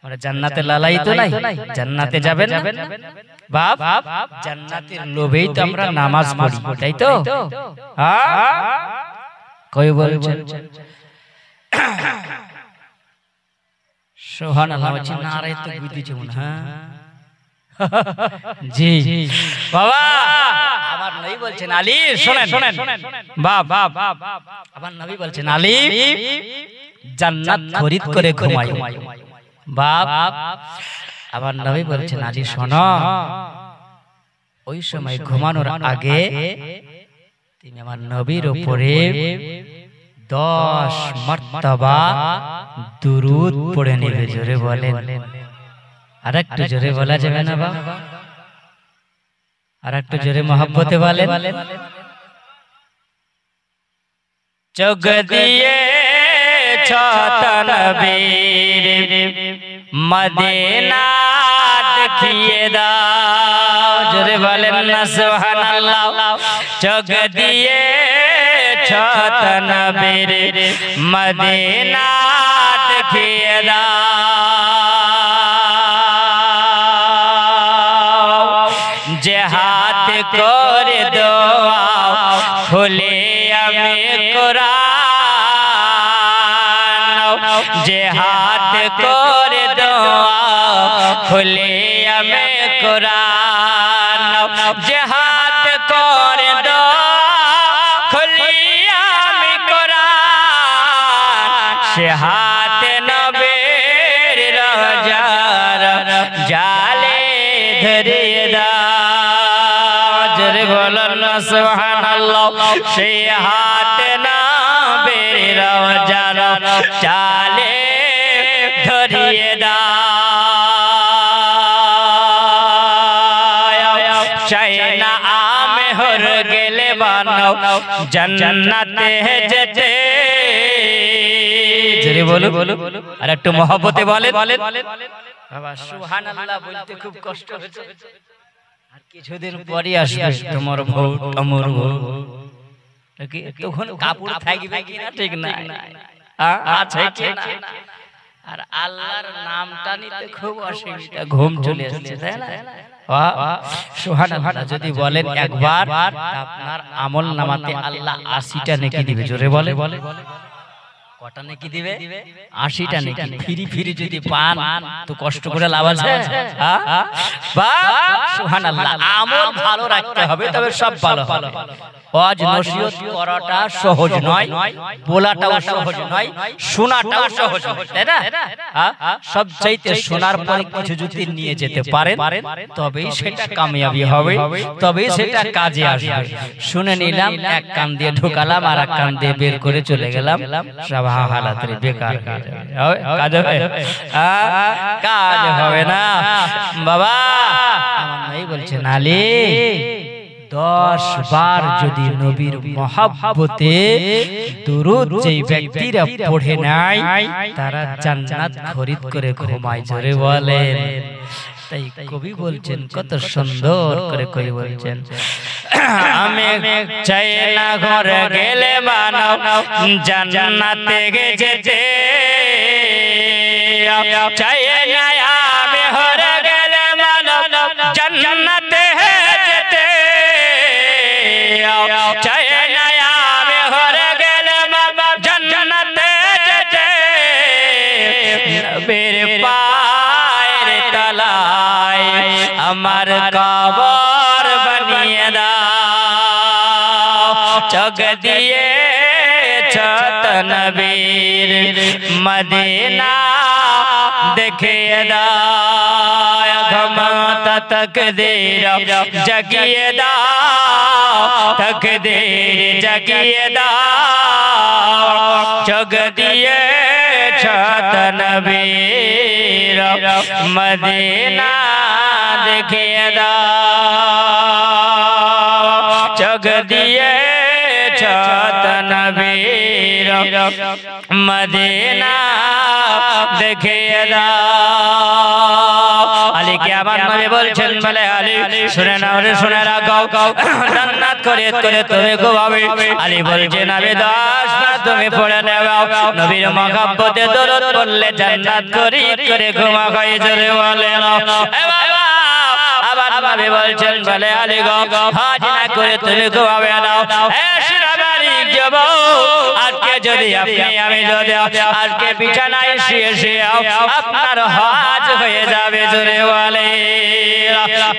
আমরা জান্নাতের লালায়িত নাই জান্নাতে যাবেন না বাপ জান্নাতের লোভেই তো আমরা নামাজ পড়ি তাই তো হ্যাঁ কই বলছেন সুবহানাল্লাহ বলছি নারে তো বুদ্ধি যেমন হ্যাঁ জি বাবা আমার নবী বলছেন আলী শুনেন বাপ আমার নবী বলছেন আলী জান্নাত খরিদ করে ঘুমাই বাপ আবার নবী বলছেন আলী শোনো ওই সময় ঘুমানোর আগে তুমি আমার নবীর উপরে 10 মর্তবা দুরূদ পড়ে নেবে জোরে বলেন আরেকটু জোরে বলা যাবে না বাবা আরেকটু জোরে মহব্বতে বলেন চোখ দিয়ে নবীর মদিনা দেখিয়ে দাও জোরে বলেন না সুবহানাল্লাহ চোখ দিয়ে নবীর মদিনা দেখিয়ে দাও যে হাত করে দোয়া খুলে আমি কোরআন যে হাত করে দোয়া খুলে আমি কোরআন যে হাত করে দোয়া খুলে আমি কোরআন সে হাত নবীর রওজার জালে ধরিয়ে দাও জোরে বলেন না সুবহানাল্লাহ সে হাত নবীর রওজার জালে ধরিয়ে দাও চাই না আমি হর গেলে বানাও জান্নাতে যেতে জোরে বলো আর একটু মহব্বতে বলেন বাবা সুবহানাল্লাহ বলতে খুব কষ্ট হচ্ছে আর কিছুদিন পরে আসবে তোমার ভোট আমার ভোট তখন কাপড় থাকবে কিনা ঠিক না আছে কিনা আর আল্লাহর নামটা নিতে খুব অসুবিধা ঘুম চলে আসছে তাই না সুবহানাল্লাহ যদি বলেন একবার আপনার আমল নামাতে আল্লাহ 80টা নেকি দিবে জোরে বলে কটা নেকি দিবে 80টা নেকি ফিরি ফিরি যদি পান তো কষ্ট করে লাভ আছে বা সুবহানাল্লাহ আমল ভালো রাখতে হবে তবে সব ভালো হবে ওয়াজ নসিহত করাটা সহজ নয় বলাটাও সহজ নয় শোনাটাও সহজ নয় তাই না সব চাইতে শোনার পরে কিছু যদি নিয়ে যেতে পারেন তবেই সেটা কামিয়াবি হবে তবেই সেটা কাজে আসবে শুনে নিলাম এক কান দিয়ে ঢোকালাম আর এক কান দিয়ে বের করে চলে গেলাম সব হালাতে বেকার কাজ হবে কাজ হবে না বাবা আমার নাই বলছেন আলী 10 বার যদি নবীর মহব্বতে দুরূদ যেই ব্যক্তিরা পড়ে নেয় তারা জান্নাত খরিদ করে ঘুমায় জোরে বলেন তাই কবি বলছেন কত সুন্দর করে কবি বলছেন আমি চাই না ঘরে গেলে মানব জান্নাতে যেতে চাই না আমি ঘরে গেলে মানব জান্নাতে যেতে চাই না আমি ঘরে গেলে মানব জান্নাতে যেতে নবীর পায়ের তলায় আমার কবর বানিয়ে দাও চোখ দিয়ে ছত নবীর মদিনা দেখিয়ে দাও ঘুমতা তকদীর জাগিয়ে দাও তকদীর জাগিয়ে দাও চোখ দিয়ে ছত নবীর মদিনা দেখিয়ে দাও চোখ দিয়ে ছত নবীর মদিনা দেখিয়ে দাও আলী কে আমার নবী বলছেন বলে আলী শুনে নাও রে শুনে রাখো জান্নাত করে করে তুমি ঘুমাবে আলী বলছেন আমি 10 বার তুমি পড়ে নাও নবীর মহব্বতে দরুদ পড়লে জান্নাত করে করে ঘুমাবে জোরে বলে না এ বাবা আবার নবী বলছেন বলে আলী গো হজ না করে তুমি ঘুমাবে না এ শিরাবাড়ি যাব আজকে যদি আপনি আমি যদি আজকে বিছানায় শুয়ে শুয়ে আপনার হজ হয়ে যাবে জোরে বলে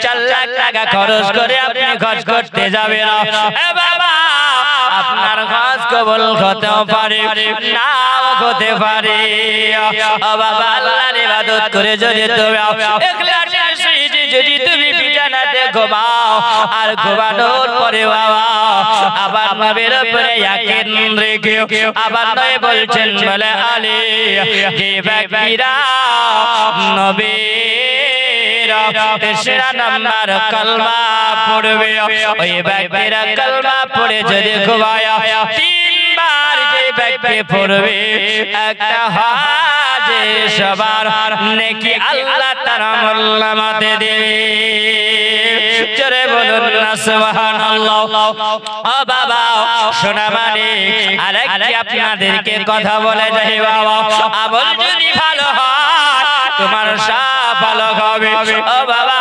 4 লাখ টাকা খরচ করে আপনি খরচ করতে যাবেন এ বাবা আপনার হজ কবুল হতে পারে নাও হতে পারে ও বাবা আল্লাহর ইবাদত করে যদি তুমি ইখলাসের সহিত যদি তুমি বিছানাতে ঘুমাও আর ঘুমানোর পরে বাবা আবার নবীর উপরে ইয়াকিন রেখে আবার নবী বলছেন বলে আলী যে ব্যক্তিরা নবীর 3 নম্বর কলমা পড়বে ওই ব্যক্তিরা কলমা পড়ে যদি ঘুমায় 3 বার বার যে ব্যক্তি পড়বে একটা হাজে সবার নেকি আল্লাহ তার আমলনামাতে দেবে। জোরে বলুন না সুবহানাল্লাহ। ও বাবা শোনা মানে আরেকটি আপনাদেরকে কথা বলে যাই বাবা, আমল যদি ভালো হয় তোমার সব ভালো হবে। ও বাবা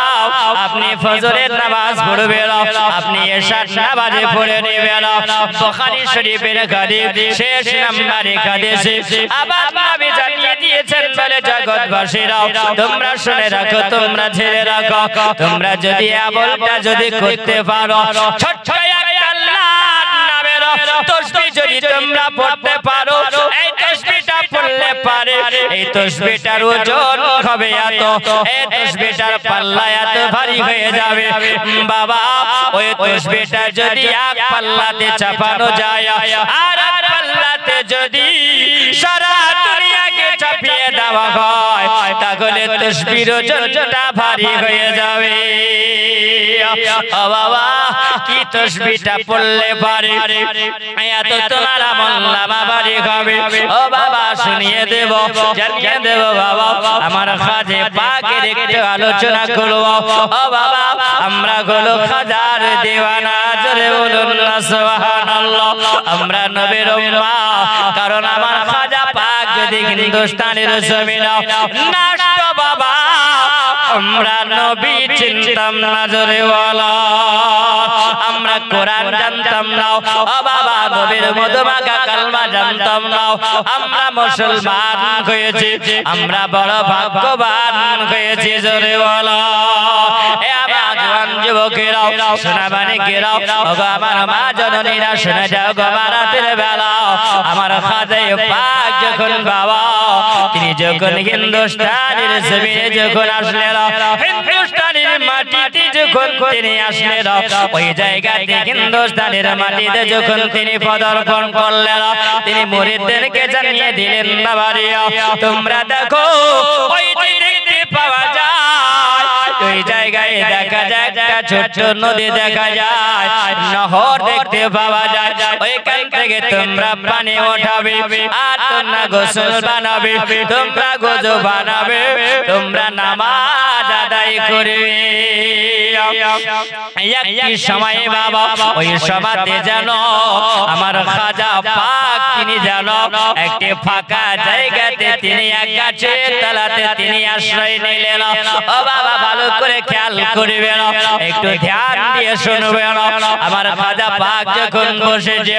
আপনি ফজরের নামাজ পড়বেন, আপনি এশার নামাজে পড়ে নেবেন। বুখারী শরীফের হাদিস শেষ নম্বরে হাদিস আবার নবী জানিয়ে দিয়েছেন বলে জগৎবাসীরা তোমরা শুনে রাখো, তোমরা ছেড়ে রাখো, তোমরা যদি আমলটা যদি করতে পারো, ছোট্ট একটা আল্লাহর নামের তাসবিহ যদি তোমরা পড়তে পারো, এই তাসবিহটা পড়লে পারে এই তাসবিহটার ওজন হবে এত, এই তাসবিহটার পাল্লা এত ভারী হয়ে যাবে বাবা। ওই তাসবিহটা যদি এক পাল্লাতে চাপানো যায় আর এক পাল্লাতে যদি সারা দুনিয়াকে চাপিয়ে দেওয়া হয় তাহলে তাসবিহর ওজনটা ভারী হয়ে যাবে। ও বাবা কি তাসবিহটা পড়লে পারে এত তোমার আমলনামা ভারী হবে। ও বাবা শুনিয়ে দেব, জানিয়ে দেব বাবা, আমার খাজে পাকের একটু আলোচনা করব। ও বাবা আমরা হলো খাজার দেওয়ানা, জোরে বলুন না সুবহানাল্লাহ। আমরা নবীর উম্মাহ, কারণ আমার খাজা পাক যদি হিন্দুস্তানের জমিনে নষ্ট বাবা আমরা নবী চিনতাম না, জোরে বলো আমরা কোরআন জানতাম না। ও বাবা নবীর মধুমাখা কালমা জানতাম না, আমরা মুসলমান হয়েছি, আমরা বড় ভাগ্যবান হয়েছি, জোরে বলো। এ আমার জওয়ান যুবকেরা শোনা মানিকেরা, ওগো আমার মা জননীরা শুনে যাও গো রাতের বেলা আমার খাজা পাক যখন বাবা তিনি যখন হিন্দুস্তানের জমিনে যখন আসলেন, হিন্দুস্তানের মাটিতে যখন তিনি আসলেন, ওই জায়গাতে হিন্দুস্তানের মাটিতে যখন তিনি পদার্পণ করলেন, তিনি মুরিদদেরকে জানিয়ে দিলেন বাবারে তোমরা দেখো ওই দেখতে পাওয়া যায় ওই জায়গায় দেখা যায় একটা ছোট্ট নদী দেখা যায়, নহর দেখতে পাওয়া যায়, ওইখান থেকে তোমরা পানি ওঠাবে আর তোমরা গোসল বানাবে, তোমরা গোজো বানাবে, তোমরা নামাজ আদায় করবে। একটি সময়ে বাবা ওই সমাজে যেন আমার খাজা পাক তিনি যেন একটি ফাঁকা জায়গাতে তিনি এক গাছের তলাতে তিনি আশ্রয় নিলেন। ও বাবা ভালো করে খেয়াল করবেন, একটু ধ্যান দিয়ে শুনবেন। আমার খাজা পাক যখন বসেছে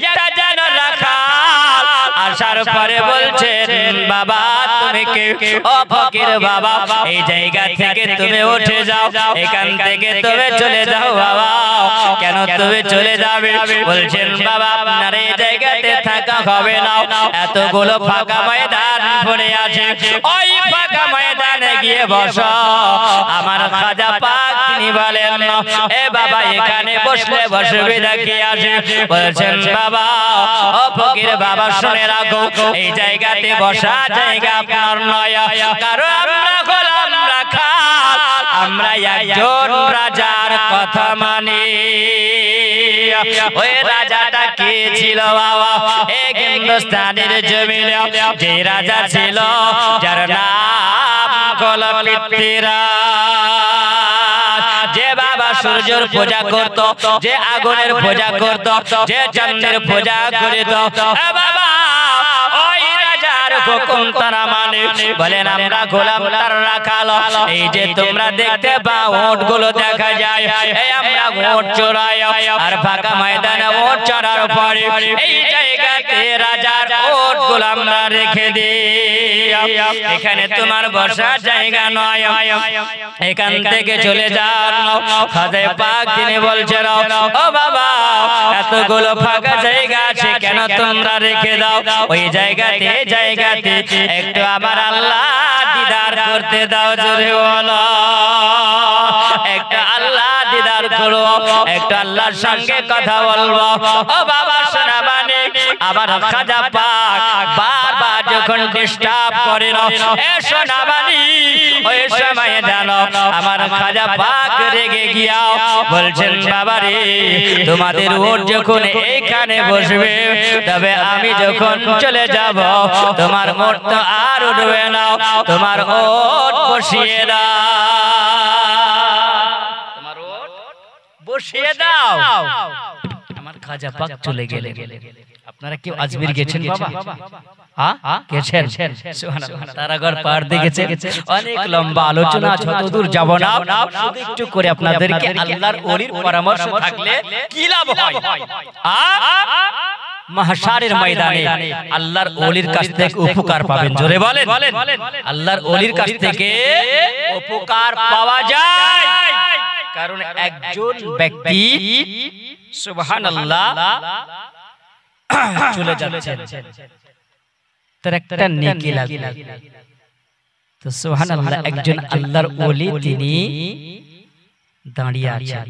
একটা যেন রাখাল আসার পরে বলছেন বাবা তুমি কে? ও ফকির বাবা এই জায়গা থেকে তুমি উঠে যাও, এখান থেকে তুমি চলে যাও বাবা। কেন তুমি চলে যাবে? বলছেন বাবা আপনার এই জায়গাতে থাকা হবে না, এতগুলো ফাঁকা ময়দান পড়ে আছে, ওই ফাঁকা ময়দানে গিয়ে বসো। আমার খাজা পাক তিনি বলেন এ বাবা এখানে বসলে অসুবিধা কি আছে? বলছেন বাবা ও ফকির বাবা শুনে রাখো এই জায়গাতে বসা জায়গা আপনার নয়, কারণ আমরা গোলাম রাখাল, আমরা একজন রাজার কথা মানি। ওই রাজাটা কে ছিল বাবা? এক হিন্দুস্তানের জমিনে যে রাজা ছিল যার নাম হলো পৃথ্বীরাজ, যে বাবা সূর্যের পূজা করত, যে আগুনের পূজা করত, যে চন্দ্রের পূজা করিত, বাবা ওই রাজার হুকুম তারা মানে। বলেন আমরা গোলাম তার রাখাল, এই যে তোমরা দেখতে পাও উটগুলো দেখা যায়, এই আমরা উট চড়াই আর ফাঁকা ময়দানে উট চড়ার পরে এই জায়গাতে রাজার উটগুলো আমরা রেখে দিই, এখানে তোমার বসার জায়গা নয়, এখান থেকে চলে যান। খাজা পাক তিনি বলছেন ও বাবা এতগুলো ফাঁকা জায়গা আছে কেন তোমরা রেখে দাও, ওই জায়গাতে একটু আমার আল্লাহ দিদার করতে দাও, জোরে বলো একটা আল্লাহ দিদার করো, একটু আল্লাহর সঙ্গে কথা বলবো। ও বাবা শোনা মানে আবার খাজা পাক বারবার যখন ডিস্টার্ব করে এ শোনা মানে ওই সময় জানো আমার খাজা পাক রেগে গিয়া বলছেন বাবা রে তোমাদের ওট যখন এইখানে বসবে তবে আমি যখন চলে যাব তোমার ওট তো আর উঠবে না তোমার ওট বসিয়ে দাও তোমার ওট বসিয়ে দাও আমার খাজা পাক চলে গেলেন আপনারা কেউ আজমির গেছেন বাবা হ্যাঁ গেছেন সুবহানাল্লাহ তারাগড় পাহাড় দেখেছেন অনেক লম্বা আলোচনা যতদূর যাব না শুধু একটু করে আপনাদেরকে আল্লাহর ওলির পরামর্শ থাকলে কি লাভ হয় মাহশারের ময়দানে আল্লাহর ওলির কাছ থেকে উপকার পাবেন জোরে বলেন আল্লাহর ওলির কাছ থেকে উপকার পাওয়া যায় কারণ একজন ব্যক্তি সুবহানাল্লাহ চলে যাচ্ছেন তার একটা নেকি লাগলো তো সুবহানাল্লাহ একজন আল্লাহর ওলি তিনি দাঁড়িয়ে আছেন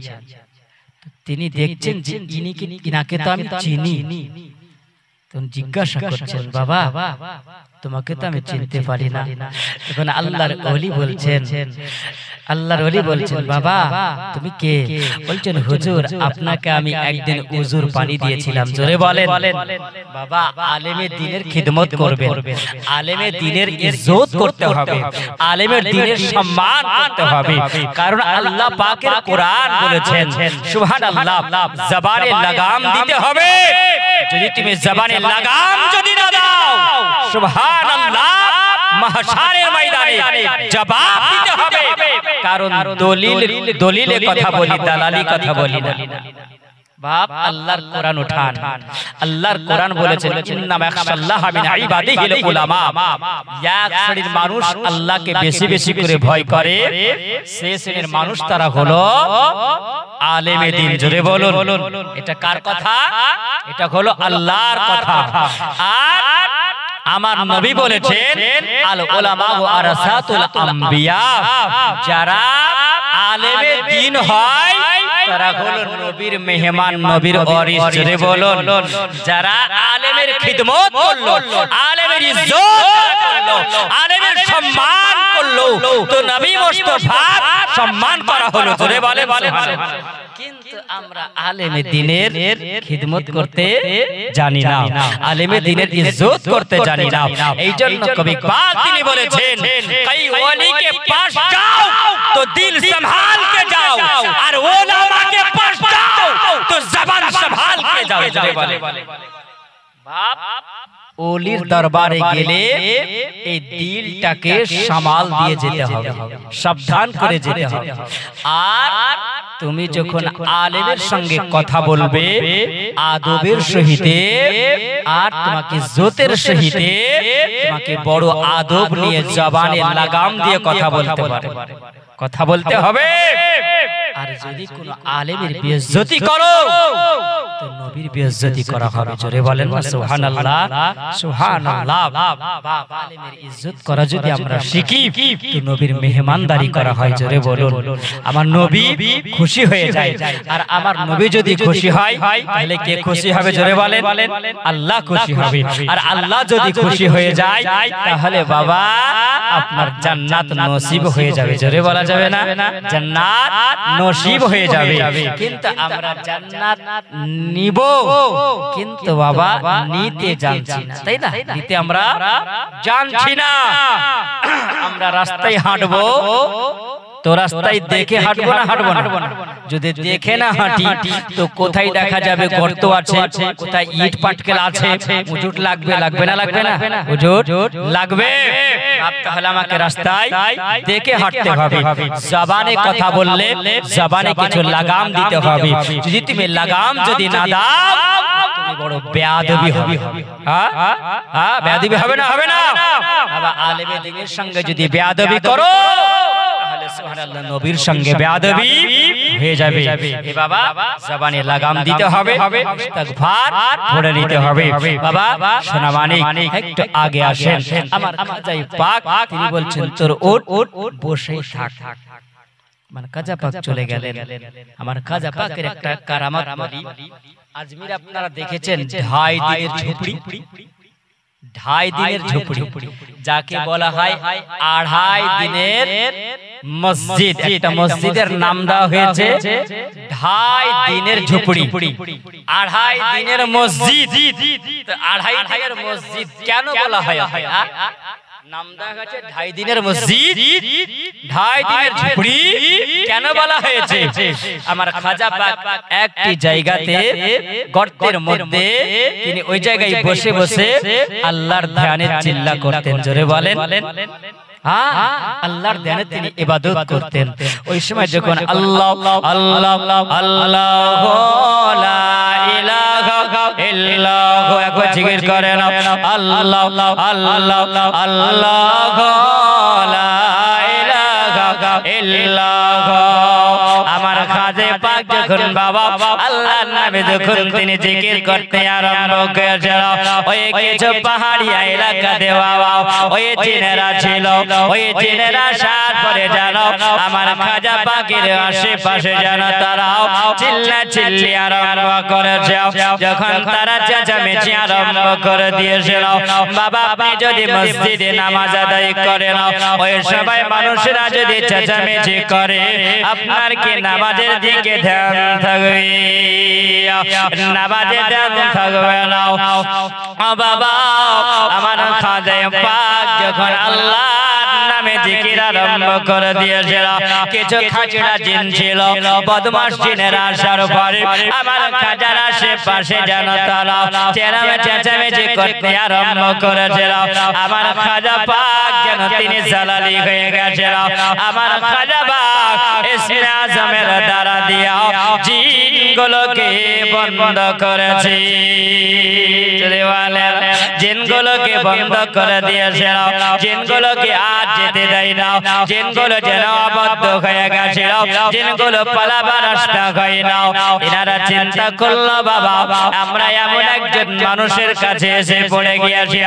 তিনি দেখছেন যে ইনাকে তো আমি চিনি তখন জিজ্ঞাসা করছেন বাবা তোমাকে তো আমি চিনতে পারি না তখন আল্লাহর ওলি বলছেন বাবা তুমি কে বলছেন হুজুর আপনাকে আমি একদিন উজুর পানি দিয়েছিলাম জোরে বলেন বাবা আলেমে দ্বীনের খিদমত করবেন আলেমে দ্বীনের ইজ্জত করতে হবে আলেমের দ্বীনের সম্মান করতে হবে কারণ আল্লাহ পাকের কোরআন বলেছেন সুবহানাল্লাহ জবানে লাগাম দিতে হবে যদি তুমি জবানে লাগাম যদি না দাও সুবহানাল্লাহ মাহশারের ময়দানে জবাব দিতে হবে কারণ দলিলে কথা বলি দালালি কথা বলি না বাপ আল্লাহর কোরআন উঠান আল্লাহর কোরআন বলেছেন ইন্নামা ইয়াখশাল্লাহা মিন ইবাদিহিল উলামা এক শ্রেণীর মানুষ আল্লাহকে বেশি বেশি করে ভয় করে সেই শ্রেণীর মানুষ তারা হলো আলেমে দ্বীন জোরে বলুন এটা কার কথা এটা হলো আল্লাহর কথা আর আমার নবী বলেছেন আল উলামা ওয়ারাসাতুল আম্বিয়া যারা আলেমে দ্বীন হয় তারা হলো নবীর মেহমান নবীর ওয়ারিস জোরে বলুন যারা আলেমের খিদমত করলো আলেমের ইজ্জত করলো আলেমের সম্মান করলো তো নবী মুস্তাফা সম্মান করা হলো জোরে বলেন কিন্তু আমরা আলেমে দ্বীনের খিদমত করতে জানি না আলেমে দ্বীনের ইজ্জত করতে জানি না এইজন্য কবি ইকবাল তিনি বলেছেন কই ওলি के पास जाओ तो दिल संभाल के जाओ और उलमा के पास जाओ तो जबान संभाल के जाओ बाप ওলির দরবারে গেলে এই দিলটাকে সামাল দিয়ে যেতে হবে সাবধান করে যেতে হবে আর তুমি যখন আলেমের সঙ্গে কথা বলবে আদবের সহিতে আর তোমাকে ইজ্জতের সহিতে তোমাকে বড় আদব নিয়ে জবানে লাগাম দিয়ে কথা বলতে হবে আর যদি কোনো আলেমের বেইজ্জতি করো তো নবীর বেইজ্জতি করা হবে জোরে বলেন সুবহানাল্লাহ সুবহানাল্লাহ বাপ আলেমের ইজ্জত করা যদি আমরা শিখি তো নবীর মেহমানদারি করা হয় জোরে বলুন আমার নবী খুশি হয়ে যায় আর আমার নবী যদি খুশি হয় তাহলে কে খুশি হবে জোরে বলেন আল্লাহ খুশি হবে আর আল্লাহ যদি খুশি হয়ে যায় তাহলে বাবা আপনার জান্নাত নসিব হয়ে যাবে জোরে বলা যাবে না জান্নাত নসিব হয়ে যাবে কিন্তু আমরা জান্নাত নিব কিন্তু বাবা নিতে জানছি না তাই না নিতে আমরা জানছি না আমরা রাস্তায় হাঁটবো তো রাস্তায় দেখে হাঁটবো না যদি দেখে না হাঁটি তো কোথায় দেখা যাবে গর্ত আছে কোথায় ইট পাটকেল আছে উজুট লাগবে না উজুট লাগবে তাহলে আমাকে রাস্তায় দেখে হাঁটতে হবে জবানে কথা বললে জবানে কিছু লাগাম দিতে হবে যদি তুমি লাগাম যদি না দাও তুমি বড় বেয়াদবি হবে হ্যাঁ বেয়াদবি হবে না বাবা আলেমে দ্বীনের সঙ্গে যদি বেয়াদবি করো তাহলে সুবহানাল্লাহ নবীর সঙ্গে বেয়াদবি হয়ে যাবে এ বাবা জবানে লাগাম দিতে হবে ইস্তিগফার পড়ে নিতে হবে বাবা সোনা মানিক একটু আগে আসেন আমার খাজাই পাক তিনি বলছেন তোর ওঠ বসে থাক মানে খাজা পাক চলে গেলেন আমার খাজা পাকের একটা কারামত বলি আজমির আপনারা দেখেছেন 2.5 দিনের ঝুপড়ি ढाई दिनेर झोपड़ी जाके बोला है আড়াই দিনের মসজিদ একটা মসজিদের নাম দেওয়া হয়েছে ढाई দিনের ঝোপড়ি আড়াই দিনের মসজিদ তো আড়াই দিনের মসজিদ কেন বলা হয় নাম দেওয়া হয়েছে ढाई দিনের মসজিদ ढाई দিনের ঝোপড়ি কেন বলা হয়েছে আমার খাজা পাক একটি জায়গাতে গর্তের মধ্যে তিনি ওই জায়গায় বসে বসে আল্লাহর ধ্যানে চিল্লা করতেন জোরে বলেন আল্লাহর ধ্যানে তিনি ইবাদত করতেন ওই সময় যখন আল্লাহ আল্লাহ আল্লাহ লা ইলাহা ইল্লাল্লাহ একবার জিকির করেন আল্লাহ আল্লাহ আল্লাহ লা ইলাহা ইল্লাল্লাহ আমার খাজা পাক যখন বাবা আল্লাহর নামে যখন তিনি জিকির করতে আরম্ভ করেছেন ওই কিছু পাহাড়িয়া এলাকাতে বাবা ওই জিনেরা ছিল ওই জিনেরা সাত পরে জানো আমার খাজা পাকের আশেপাশে জানো তারাও চিল্লা চিল্লি আরম্ভ করেছে যখন তারা চেঁচামেচি আরম্ভ করে দিয়েছিল বাবা আপনি যদি মসজিদে নামাজ আদায় করেন ওই সবাই মানুষেরা যদি চেঁচামেচি করে আপনার কি নামাজের দিকে ধ্যান থাকবে নামাজে ধ্যান থাকবে না বাবা আমার খাজা পাক যখন আল্লাহ নামে জিকির আরম্ভ করে দিয়েছিল কিছু খাজড়া জিন ছিল বদমাশ জিনের আসার পরে আমার খাজার আশেপাশে যেন তারা চেঁচামেচি করতে আরম্ভ করেছিল আমার খাজা পাক যেন তিনি জালালি হয়ে গেছিল আমার খাজা পাক ইসমে আজমের দ্বারা দিয়া জিনগুলোকে বন্ধ করেছে জিনগুলোকে বন্ধ করে দিয়েছিল জিনগুলোকে আজ যেতে দেয় না জিনগুলো যেন আবদ্ধ হয়ে গেছিল জিনগুলো পালাবার রাস্তা হয় না এনারা চিন্তা করলো বাবা আমরা এমন একজন মানুষের কাছে এসে পড়ে গিয়েছি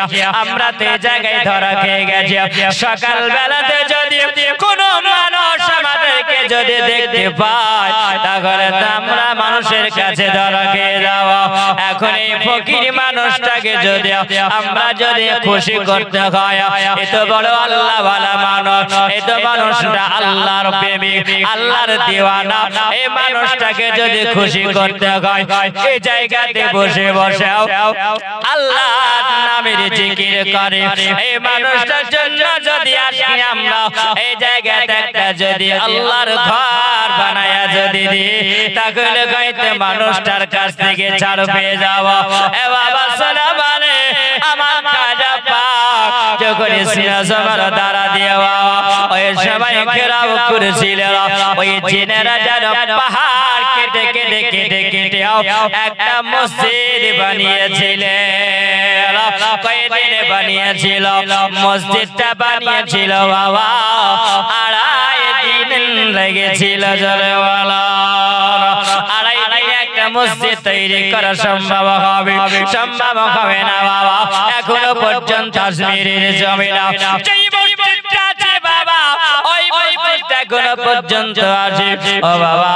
আমরা তো এই জায়গায় ধরা খেয়ে গেছি সকাল বেলাতে যদি কোনো মানুষ আমাদেরকে যদি দেখতে পায় তাহলে তো আমরা মানুষের কাছে ধরা খেয়ে যাওয়া এখন এই ফকির মানুষটাকে যদি আমরা যদি খুশি করতে হয় এত বড় আল্লাহ ওয়ালা মানুষ এত মানুষটা আল্লাহর প্রেমিক আল্লাহর দিওয়ানা এই মানুষটাকে যদি খুশি করতে হয় এই জায়গাতে বসে বসে আল্লাহর নামের জিকির করে এই মানুষটার জন্য যদি আসি আমরা এই জায়গাতে একটা যদি আল্লাহর ঘর বানায়া যদি দিই তাহলে হয়তো মানুষটার কাছ থেকে ছাড় পেয়ে যাওয়া এ বাবা শোনা মানে আমার খাজা পাক যখন সিংহাসনের দ্বারা দেওয়া ওই সবাই ঘেরাও করেছিল ওই জিনেরা যেন পাহাড় কেটে কেটে কেটে কেটে একটা মসজিদ বানিয়েছিলেন কয়দিনে বানিয়েছিল মসজিদটা বানিয়েছিল বাবা আড়াই দিন লেগেছিল জোরেওয়ালা আড়াই দিনে একটা মসজিদ তৈরি করা সম্ভব হবে না বাবা এখনো পর্যন্ত কাশ্মীরের জমিনা যেই মসজিদটা আছে বাবা ওই মসজিদটা এখনো পর্যন্ত আছে ও বাবা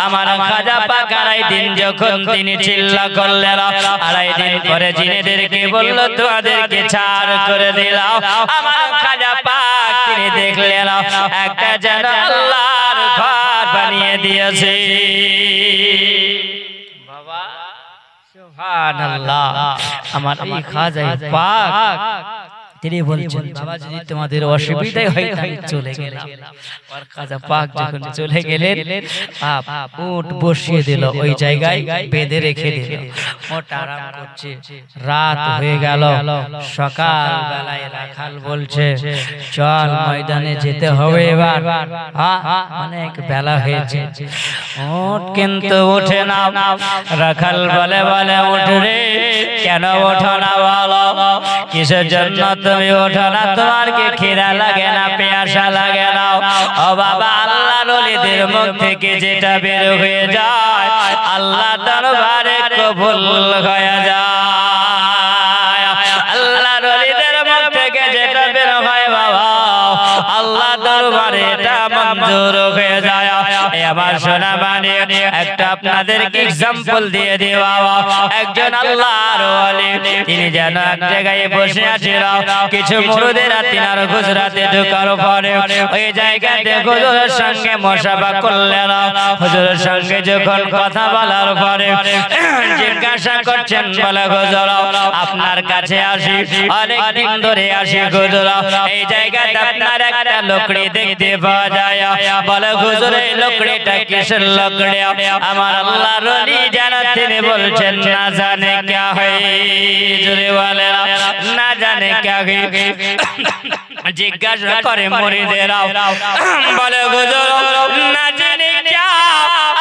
আমার খাজা পাক আড়াই দিন যখন তিনি চিল্লা করলেন আড়াই দিন পরে জিনেদেরকে বলল তোমাদেরকে ছাড় করে দিলাম আমার খাজা পাক তিনি দেখলেন একটা যেন আল্লাহর ঘর বানিয়ে দিয়েছে বাবা সুবহানাল্লাহ আমার এই খাজা পাক তিনি বলছেন বাবা যদি তোমাদের অসুবিধা হয় তাহলে চলে গেলাম আর খাজা পাক যখন চলে গেলেন উট বসিয়ে দিল ওই জায়গায় বেঁধে রেখে দিল ওট আরাম করছে রাত হয়ে গেল সকাল বেলায় রাখাল বলছে চল ময়দানে যেতে হবে এবার অনেক বেলা হয়েছে উট কিন্তু ওঠে না রাখাল বলে বলে উঠ রে কেন ওঠো না বলো কিসের জন্য তুমি ওঠো না তোমার কি খিদা লাগে না পেয়াসা লাগে না ও বাবা আল্লাহর ওলিদের মুখ থেকে যেটা বের হয়ে যায় আল্লাহ দরবারে কবুল হয়ে যায় আল্লাহর ওলিদের মুখ থেকে যেটা বের হয় বাবা আল্লাহ দরবারে এটা মঞ্জুর হয়ে যায় আমার সোনা মানে একটা আপনাদেরকে एग्जांपल দিয়ে দিই বাবা একজন আল্লাহর ওলি তিনি যেন এক জায়গায় বসে আছেন কিছু মুরিদেরা তিনার হুজরাতে ঢোকার পরে ওই জায়গাতে হুজুরের সঙ্গে মুসাফা করলেন হুজুরের সঙ্গে যখন কথা বলার পরে জিজ্ঞাসা করছেন বলে হুজুর আপনার কাছে আসি অনেক দিন ধরে আসি হুজুর এই জায়গাতে আপনার একটা লকড়ি দেখতে পাওয়া যায় বলে হুজুর এই লকড়িটা কিসের লকড়ি আমার আল্লাহর ওলি জানা তিনি বলছেন না জানে क्या है জোরে বলে না জানে क्या है জিজ্ঞাসা করে মুরিদেরা বলে হুজুর না জানে क्या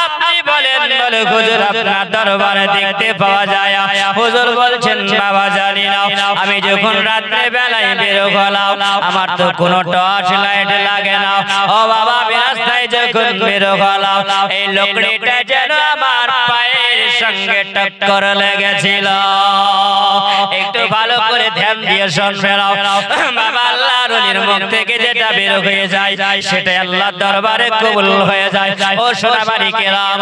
আপনি বলেন বলে হুজুর আপনার দরবারে দেখতে পাওয়া যায় হুজুর বলছেন বাবা জানি না আমি যখন রাতে বেলায় বের হলাম আমার তো কোনো টর্চ লাইট লাগে না ও বাবা আমি রাস্তায় যখন বের হলাম এই লকড়িটা যেন আমার পায়ের সঙ্গে টক্কর লেগেছিল একটু ভালো করে ধ্যান দিয়ে শুনবেন বাবা আল্লাহর ওলির মুখ থেকে যেটা বের হয়ে যায় সেটা আল্লাহর দরবারে কবুল হয়ে যায় ও সোনাবাড়ি কেরাম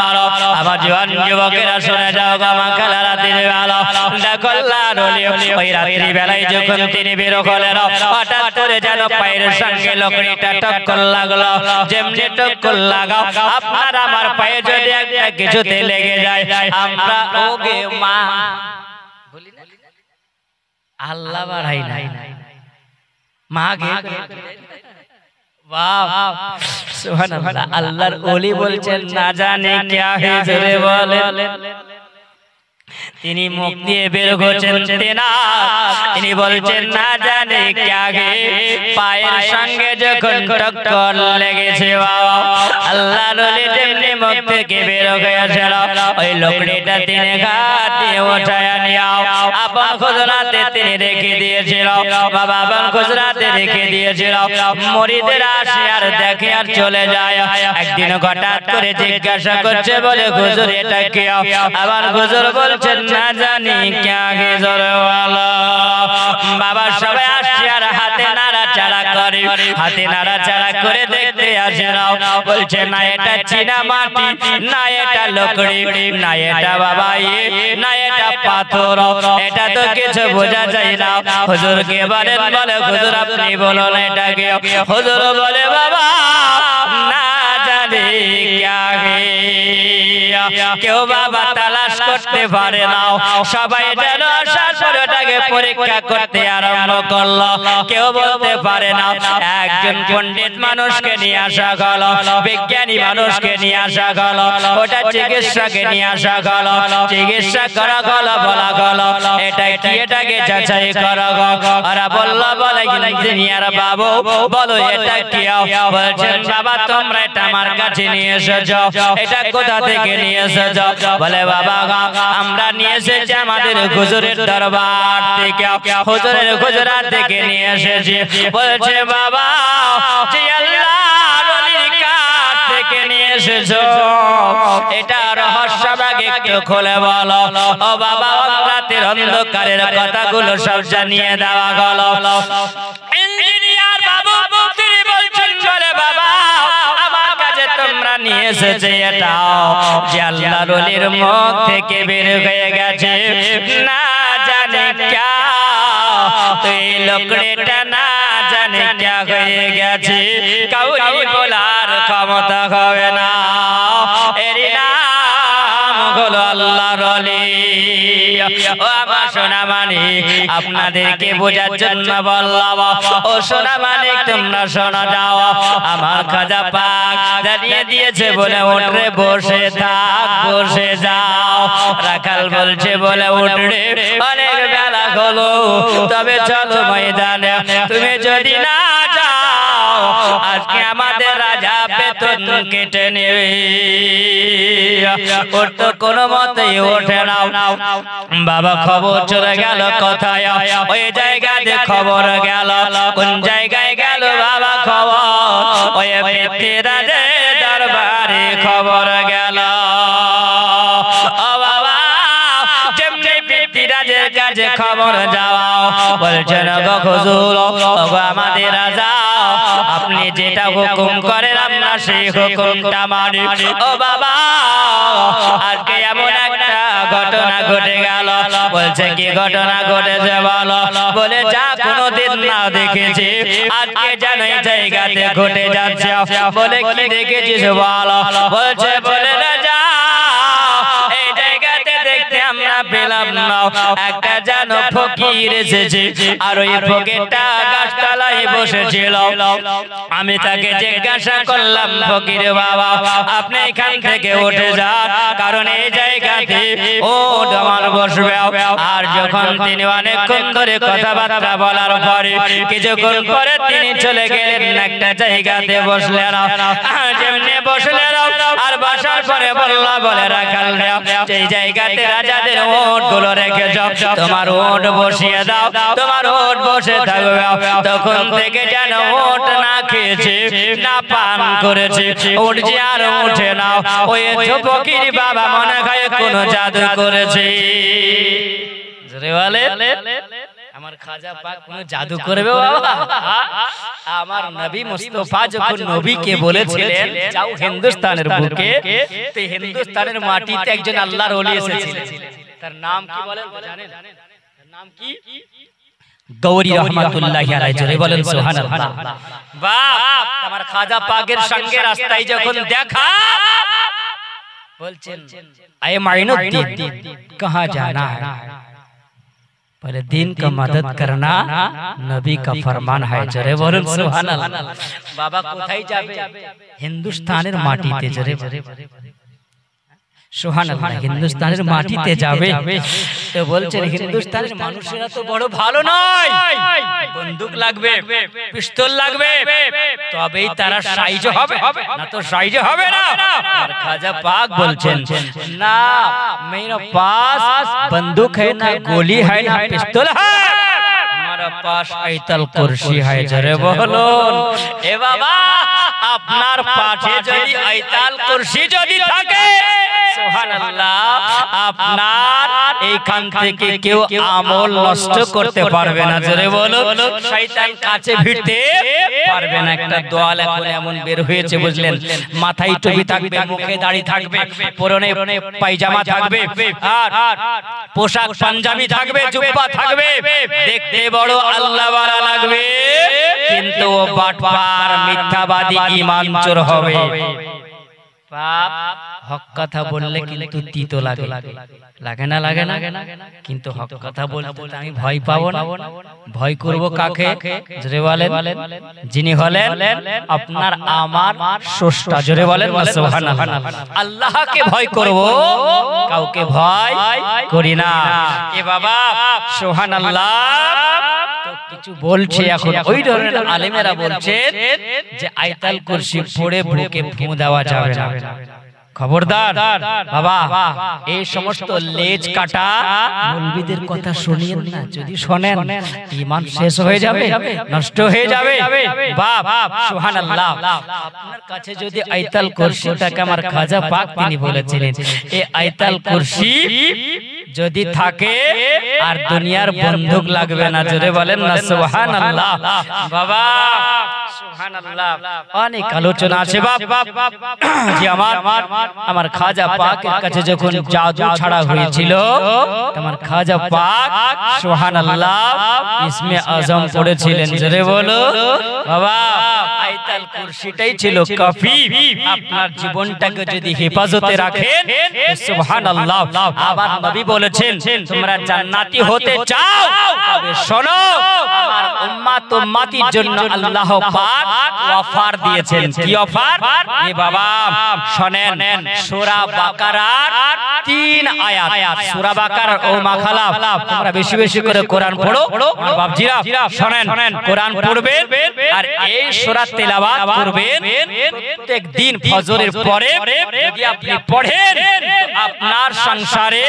আমার জওয়ান যুবকেরা শুনে যাও গো মা কালা রাতের বেলা দেখো আল্লাহর ওলি ওই রাত্রি বেলায় যখন তিনি বের হলেন হঠাৎ করে যেন পায়ের সঙ্গে লকড়িটা টক্কর লাগলো যেমনি টক্কর লাগাও আপনার আমার পায়ে যদি একটা কিছুতে লেগে যায় আমরা ওগে মা বলি না আল্লাহ বাড়াই নাই মা গে वाह सुभान अल्लाह अल्लाहर ओली बोलছেন না জানে क्या है জোরে বলেন তিনি মুখ দিয়ে বের হচ্ছেন তিনি বলছেন না জানে क्या है পায়ের সঙ্গে যখন টক্কর লেগেছে বাবা আল্লাহর ওলি যেমনি মুখ থেকে বের হয়েছিল ওই লকড়িটা তিনি হাত দিয়ে উঠায় নিও আপন খুজরাতে তিনি রেখে দিয়েছিল বাবা আপন খুজরাতে রেখে দিয়েছিল মুরিদেরা আসে আর দেখে আর চলে যায় একদিন হঠাৎ করে জিজ্ঞাসা করছে বলে হুজুর এটা কি আবার হুজুর বলছেন না জানি क्या है জোরে বলো বাবা সবাই আসছে আর হাতে নাড়াচাড়া করে হাতে নাড়াচাড়া করে দেখতে আসে না বলছে না এটা চীনা মাটি না এটা লকড়ি না এটা বাবা না এটা পাথর এটা তো কিছু বোঝা যায় না হুজুরকে বলেন বলে হুজুর আপনি বলুন এটা কি হুজুর বলে বাবা না জানি क्या है কেউ বাবা তালাশ করতে পারে না সবাই যেন শাস্ত্রটাকে পরীক্ষা করতে আরম্ভ করলো কেউ বলতে পারে না একজন পণ্ডিত মানুষকে নিয়ে আসা হলো বিজ্ঞানী মানুষকে নিয়ে আসা হলো ওটা চিকিৎসাকে নিয়ে আসা হলো চিকিৎসা করা হলো বলা হলো এটা কি এটাকে যাচাই করা হলো ওরা বললো বলে ইঞ্জিনিয়ার বাবু বলো এটা কি বলছেন বাবা তোমরা এটা আমার কাছে নিয়ে এসেছো এটা কোথা থেকে নিয়ে এসেছো বলে বাবা আমরা নিয়ে এসেছি আমাদের হুজুরের দরবার থেকে হুজুরের হুজরাত থেকে নিয়ে এসেছি বলছে বাবা যে আল্লাহর ওলির কাছ থেকে নিয়ে এসেছো এটা রহস্যভাগ একটু খুলে বলো ও বাবা রাতের অন্ধকারের কথাগুলো সব জানিয়ে দেওয়া হলো ইঞ্জিনিয়ার বাবু তিনি বলছেন বলে বাবা আমার কাছে তোমরা নিয়ে এসেছে এটা যে আল্লাহর ওলির মুখ থেকে বের হয়ে গেছে না জানে क्या এই লকড়িটা না জানে क्या হয়ে গেছে কাউরি বলার ক্ষমতা হবে না এর নাম হলো আল্লাহর ওলি ও আমার সোনা মানিক আপনাদেরকে বোঝার জন্য বললাম ও সোনা মানিক তোমরা শোনা যাও আমার খাজা পাক জানিয়ে দিয়েছে বলে উঠরে বসে থাক বসে যাও রাখাল বলছে বলে উঠরে অনেক বেলা হলো তবে চলো ময়দানে তুমি যদি না যাও আজকে আমাদের রাজা বেতন কেটে নেবে ওর তো কোনো মতেই ওঠে না বাবা খবর চলে গেল কোথায় ওই জায়গাতে খবর গেল কোন জায়গায় গেল বাবা খবর ওই পৃথ্বীরাজের দরবারে খবর গেল ও বাবা যেমনি পৃথ্বীরাজের কাছে খবর যাওয়া বলছেন গো হুজুর আমাদের রাজা আপনি যেটা হুকুম করেন আমরা সেই হুকুমটা মানি। ও বাবা, আজকে এমন একটা ঘটনা ঘটে গেল। বলছে কি ঘটনা ঘটেছে বলো? বলে যা কোনোদিন না দেখেছি আজকে যেন এই জায়গাতে ঘটে যাচ্ছে। বলে কি দেখেছিস বলো? বলছে বলে না যা এই জায়গাতে দেখতে আমরা পেলাম না একটা যেন ফকির এসেছে, আর ওই ফকিরটা গাছতলায় বসেছিল। আমি তাকে জিজ্ঞাসা করলাম, ফকির বাবা আপনি এখান থেকে উঠে যান, কারণ এই জায়গাতে ওট আমার বসবে। আর যখন তিনি অনেকক্ষণ ধরে কথাবার্তা বলার পরে কিছুক্ষণ পরে তিনি চলে গেলেন একটা জায়গাতে বসলেন। যেমনি বসলেন আর বসার পরে বললা বলে রাখাল এই জায়গাতে রাজাদের ওট গুলো রেখে যাও, তোমার ওট বসিয়ে দাও, তোমার ওট বসে থাকবে। তখন থেকে যেন ওট না খেয়েছে না পান করেছে, ওট যে আর ওঠে না। ওই ফকির বাবা মনে হয় কোন জাদু করেছে। আমার খাজা পাক কোন জাদু করবে বাবা? আমার নবী মুস্তাফা যখন নবীকে বলেছিলেন যাও হিন্দুস্তানের বুকে, তো হিন্দুস্তানের মাটিতে একজন আল্লাহর ওলি এসেছিলেন। তার নাম কি বলেন জানেন? তার নাম কি? গৌরী রহমাতুল্লাহি আলাইহি। জোরে বলেন সুবহানাল্লাহ। বাপ আমার খাজা পাকের সঙ্গে রাস্তায় যখন দেখা, বলছেন আয়ে মাইনুদ্দিন कहां जाना है? पहले दिन का मदद करना नबी का फरमान है। जरे बोलें सुभान अल्लाह। बाबा কোথায় যাবে? হিন্দুস্তানের মাটিতে। জরে সুবহান আল্লাহ, হিন্দুস্তানের মাটিতে যাবে। তো বলছেন হিন্দুস্তানের মানুষেরা তো বড় ভালো নয়, বন্দুক লাগবে, পিস্তল লাগবে, তবেই তারা সাইজ হবে, না তো সাইজ হবে না। আর খাজা পাক বলছেন না मेरे पास बंदूक है ना गोली है ना पिस्तौल है, हमारा पास आयतल कुर्सी है। जरे बोलो এ বাবা আপনার পাশে যদি আয়তাল কুরসি যদি থাকে সুবহানাল্লাহ, আপনার এইখান থেকে কেউ আমল নষ্ট করতে পারবে না। জোরে বলো শয়তান কাছে ভিড়তে পারবে না। একটা দোয়াল এখন এমন বের হয়েছে বুঝলেন, মাথায় টুপি থাকবে, মুখে দাড়ি থাকবে, পরনে পায়জামা থাকবে, আর পোশাক পাঞ্জাবি থাকবে, জুব্বা থাকবে, দেখতে বড় আল্লাহ ওয়ালা লাগবে, কিন্তু ও বাটপার মিথ্যাবাদী ঈমান চোর হবে। পাপ হক কথা বললে কিন্তু তিতো লাগে, লাগে না? লাগে না? কিন্তু হক কথা বলতে আমি ভয় পাবো না। ভয় করব কাকে? জোরে বলেন যিনি হলেন আপনার আমার স্রষ্টা। জোরে বলেন সুবহানাল্লাহ। আল্লাহকে ভয় করব, কাউকে ভয় করি না। এ বাবা সুবহানাল্লাহ। কিছু বলছে এখন ওই ধরনের আলেমেরা বলছেন যে আয়তাল কুরসি পড়ে বুকে ফু দেওয়া যাবে না। খবরদার বাবা, এই সমস্ত লেজ কাটা মৌলবীদের কথা শুনিয়েন না। যদি শোনেন ঈমান শেষ হয়ে যাবে, নষ্ট হয়ে যাবে। বাপ সুবহানাল্লাহ। আপনার কাছে যদি আয়তাল কুরসিটাকে আমার খাজা পাক তিনি বলেছিলেন এই আয়তাল কুরসি যদি থাকে আর দুনিয়ার বন্দুক লাগবে না। জোরে বলেন না সুবহানাল্লাহ। বাবা সুবহানাল্লাহ। অনেক আলোচনা আছে বাপ যে আমার খাজা পাকের কাছে যখন জাদু ছাড়া হয়েছিল, আমার খাজা পাক সুবহানাল্লাহ ইসমে আজম পড়েছিলেন। জোরে বলো বাবা, আয়তাল কুরসিটাই ছিল কাফি। আপনার জীবনটাকে যদি হেফাজতে রাখেন সুবহানাল্লাহ। আবার নবী বলেছেন তোমরা জান্নাতি হতে চাও তবে শোনো আমার উম্মত উম্মতির জন্য আল্লাহ পাক অফার দিয়েছেন। কি অফার? এ বাবা শুনেন, সূরা বাকারার 3 আয়াত। সূরা বাকারার ও মাখালা তোমরা বেশি বেশি করে কোরআন পড়ো আমার বাপজিরা। শুনেন, কোরআন পড়বেন আর এই সূরা তেলাওয়াত করবেন প্রত্যেক দিন ফজরের পরে। যদি আপনি পড়েন আপনার সংসারে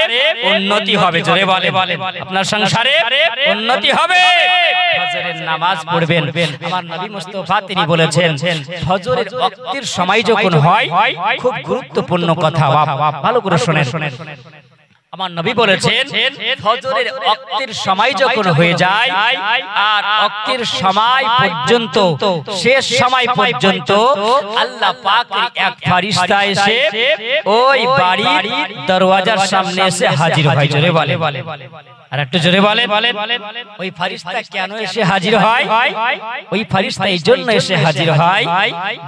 উন্নতি হবে। জোরে বলেন আপনার সংসারে উন্নতি হবে। ফজরের নামাজ পড়বেন। আমার নবী মুস্তাফা তিনি বলেছেন ফজরের ওয়াক্তের সময় যখন হয়, খুব গুরুত্বপূর্ণ কথা, ভালো করে শুনেন। আমার নবী বলেছেন ফজরের ওয়াক্তের সময় যখন হয়ে যায় আর ওয়াক্তের সময় পর্যন্ত শেষ সময় পর্যন্ত আল্লাহ পাকের এক ফেরেশতা এসে ওই বাড়ির দরওয়াজার সামনে এসে হাজির হয়। জোরে বলে, আর একটু জোরে বলেন। ওই ফেরেশতা কেন এসে হাজির হয়? ওই ফেরেশতা এই জন্য এসে হাজির হয়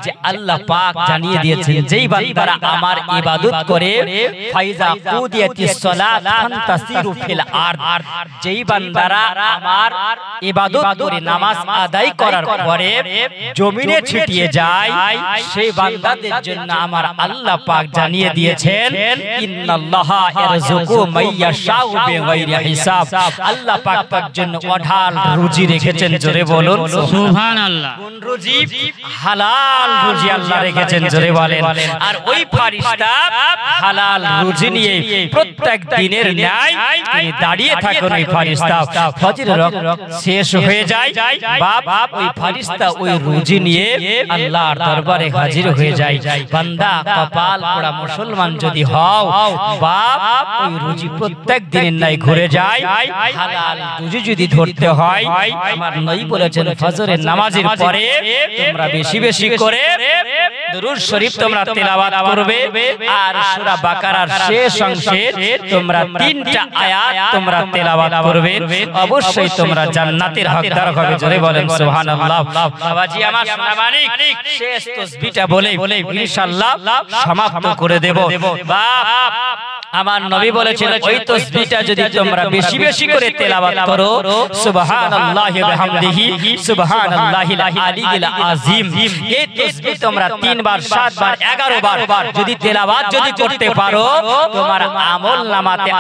যে আল্লাহ পাক জানিয়ে দিয়েছেন যেই বান্দারা আমার ইবাদত করে ফাইজা কুদিয়াতিস সালাত ফান্তাসিরু ফিল আরদ, যেই বান্দারা আমার ইবাদত করে নামাজ আদায় করার পরে জমিনে ছিটিয়ে যায় সেই বান্দাদের জন্য আমার আল্লাহ পাক জানিয়ে দিয়েছেন ইন্নাল্লাহা ইয়ারযুকু মাইয়াশাউ বিগাইরি হিসাব। আল্লাহ পাক তার জন্য অঢাল রুজি রেখেছেন। জোরে বলুন সুবহানাল্লাহ। কোন রুজি? হালাল রুজি আল্লাহ রেখেছেন। জোরে বলেন। আর ওই ফেরেশতা হালাল রুজি নিয়ে প্রত্যেক দিনের ন্যায় তিনি দাঁড়িয়ে থাকেন। ওই ফেরেশতা ফজরের ওয়াক্ত শেষ হয়ে যায়, বাপ ওই ফেরেশতা ওই রুজি নিয়ে আল্লাহর দরবারে হাজির হয়ে যায়। বান্দা কপাল পোড়া মুসলমান যদি হও, বাপ ওই রুজি প্রত্যেক দিনের ন্যায় ঘুরে যায়। হালাল রুজি যদি ধরতে হয়, আমার নবী বলেছেন ফজরের নামাজের পরে তোমরা বেশি বেশি করে দুরূদ শরীফ তোমরা তেলাওয়াত করবে আর সূরা বাকারার শেষ অংশে তোমরা 3টা আয়াত তোমরা তেলাওয়াত করবে, অবশ্যই তোমরা জান্নাতের হকদার হবে। জোরে বলেন সুবহানাল্লাহ। বাবাজি আমার সোনা মানিক, শেষ তাসবিহটা বলে ইনশাআল্লাহ সমাপ্ত করে দেব। বাপ আমার নবী বলেছেন ওই তাসবিহটা যদি তোমরা বেশি বেশি করে তেলাওয়াত করো, সুবহানাল্লাহি ওয়া বিহামদিহি সুবহানাল্লাহিল আলিয়্যিল আযীম, এই তাসবিহ তোমরা 3 বার 7 বার 11 বার যদি তেলাওয়াত যদি করতে পারো, তোমার আমল নামাতে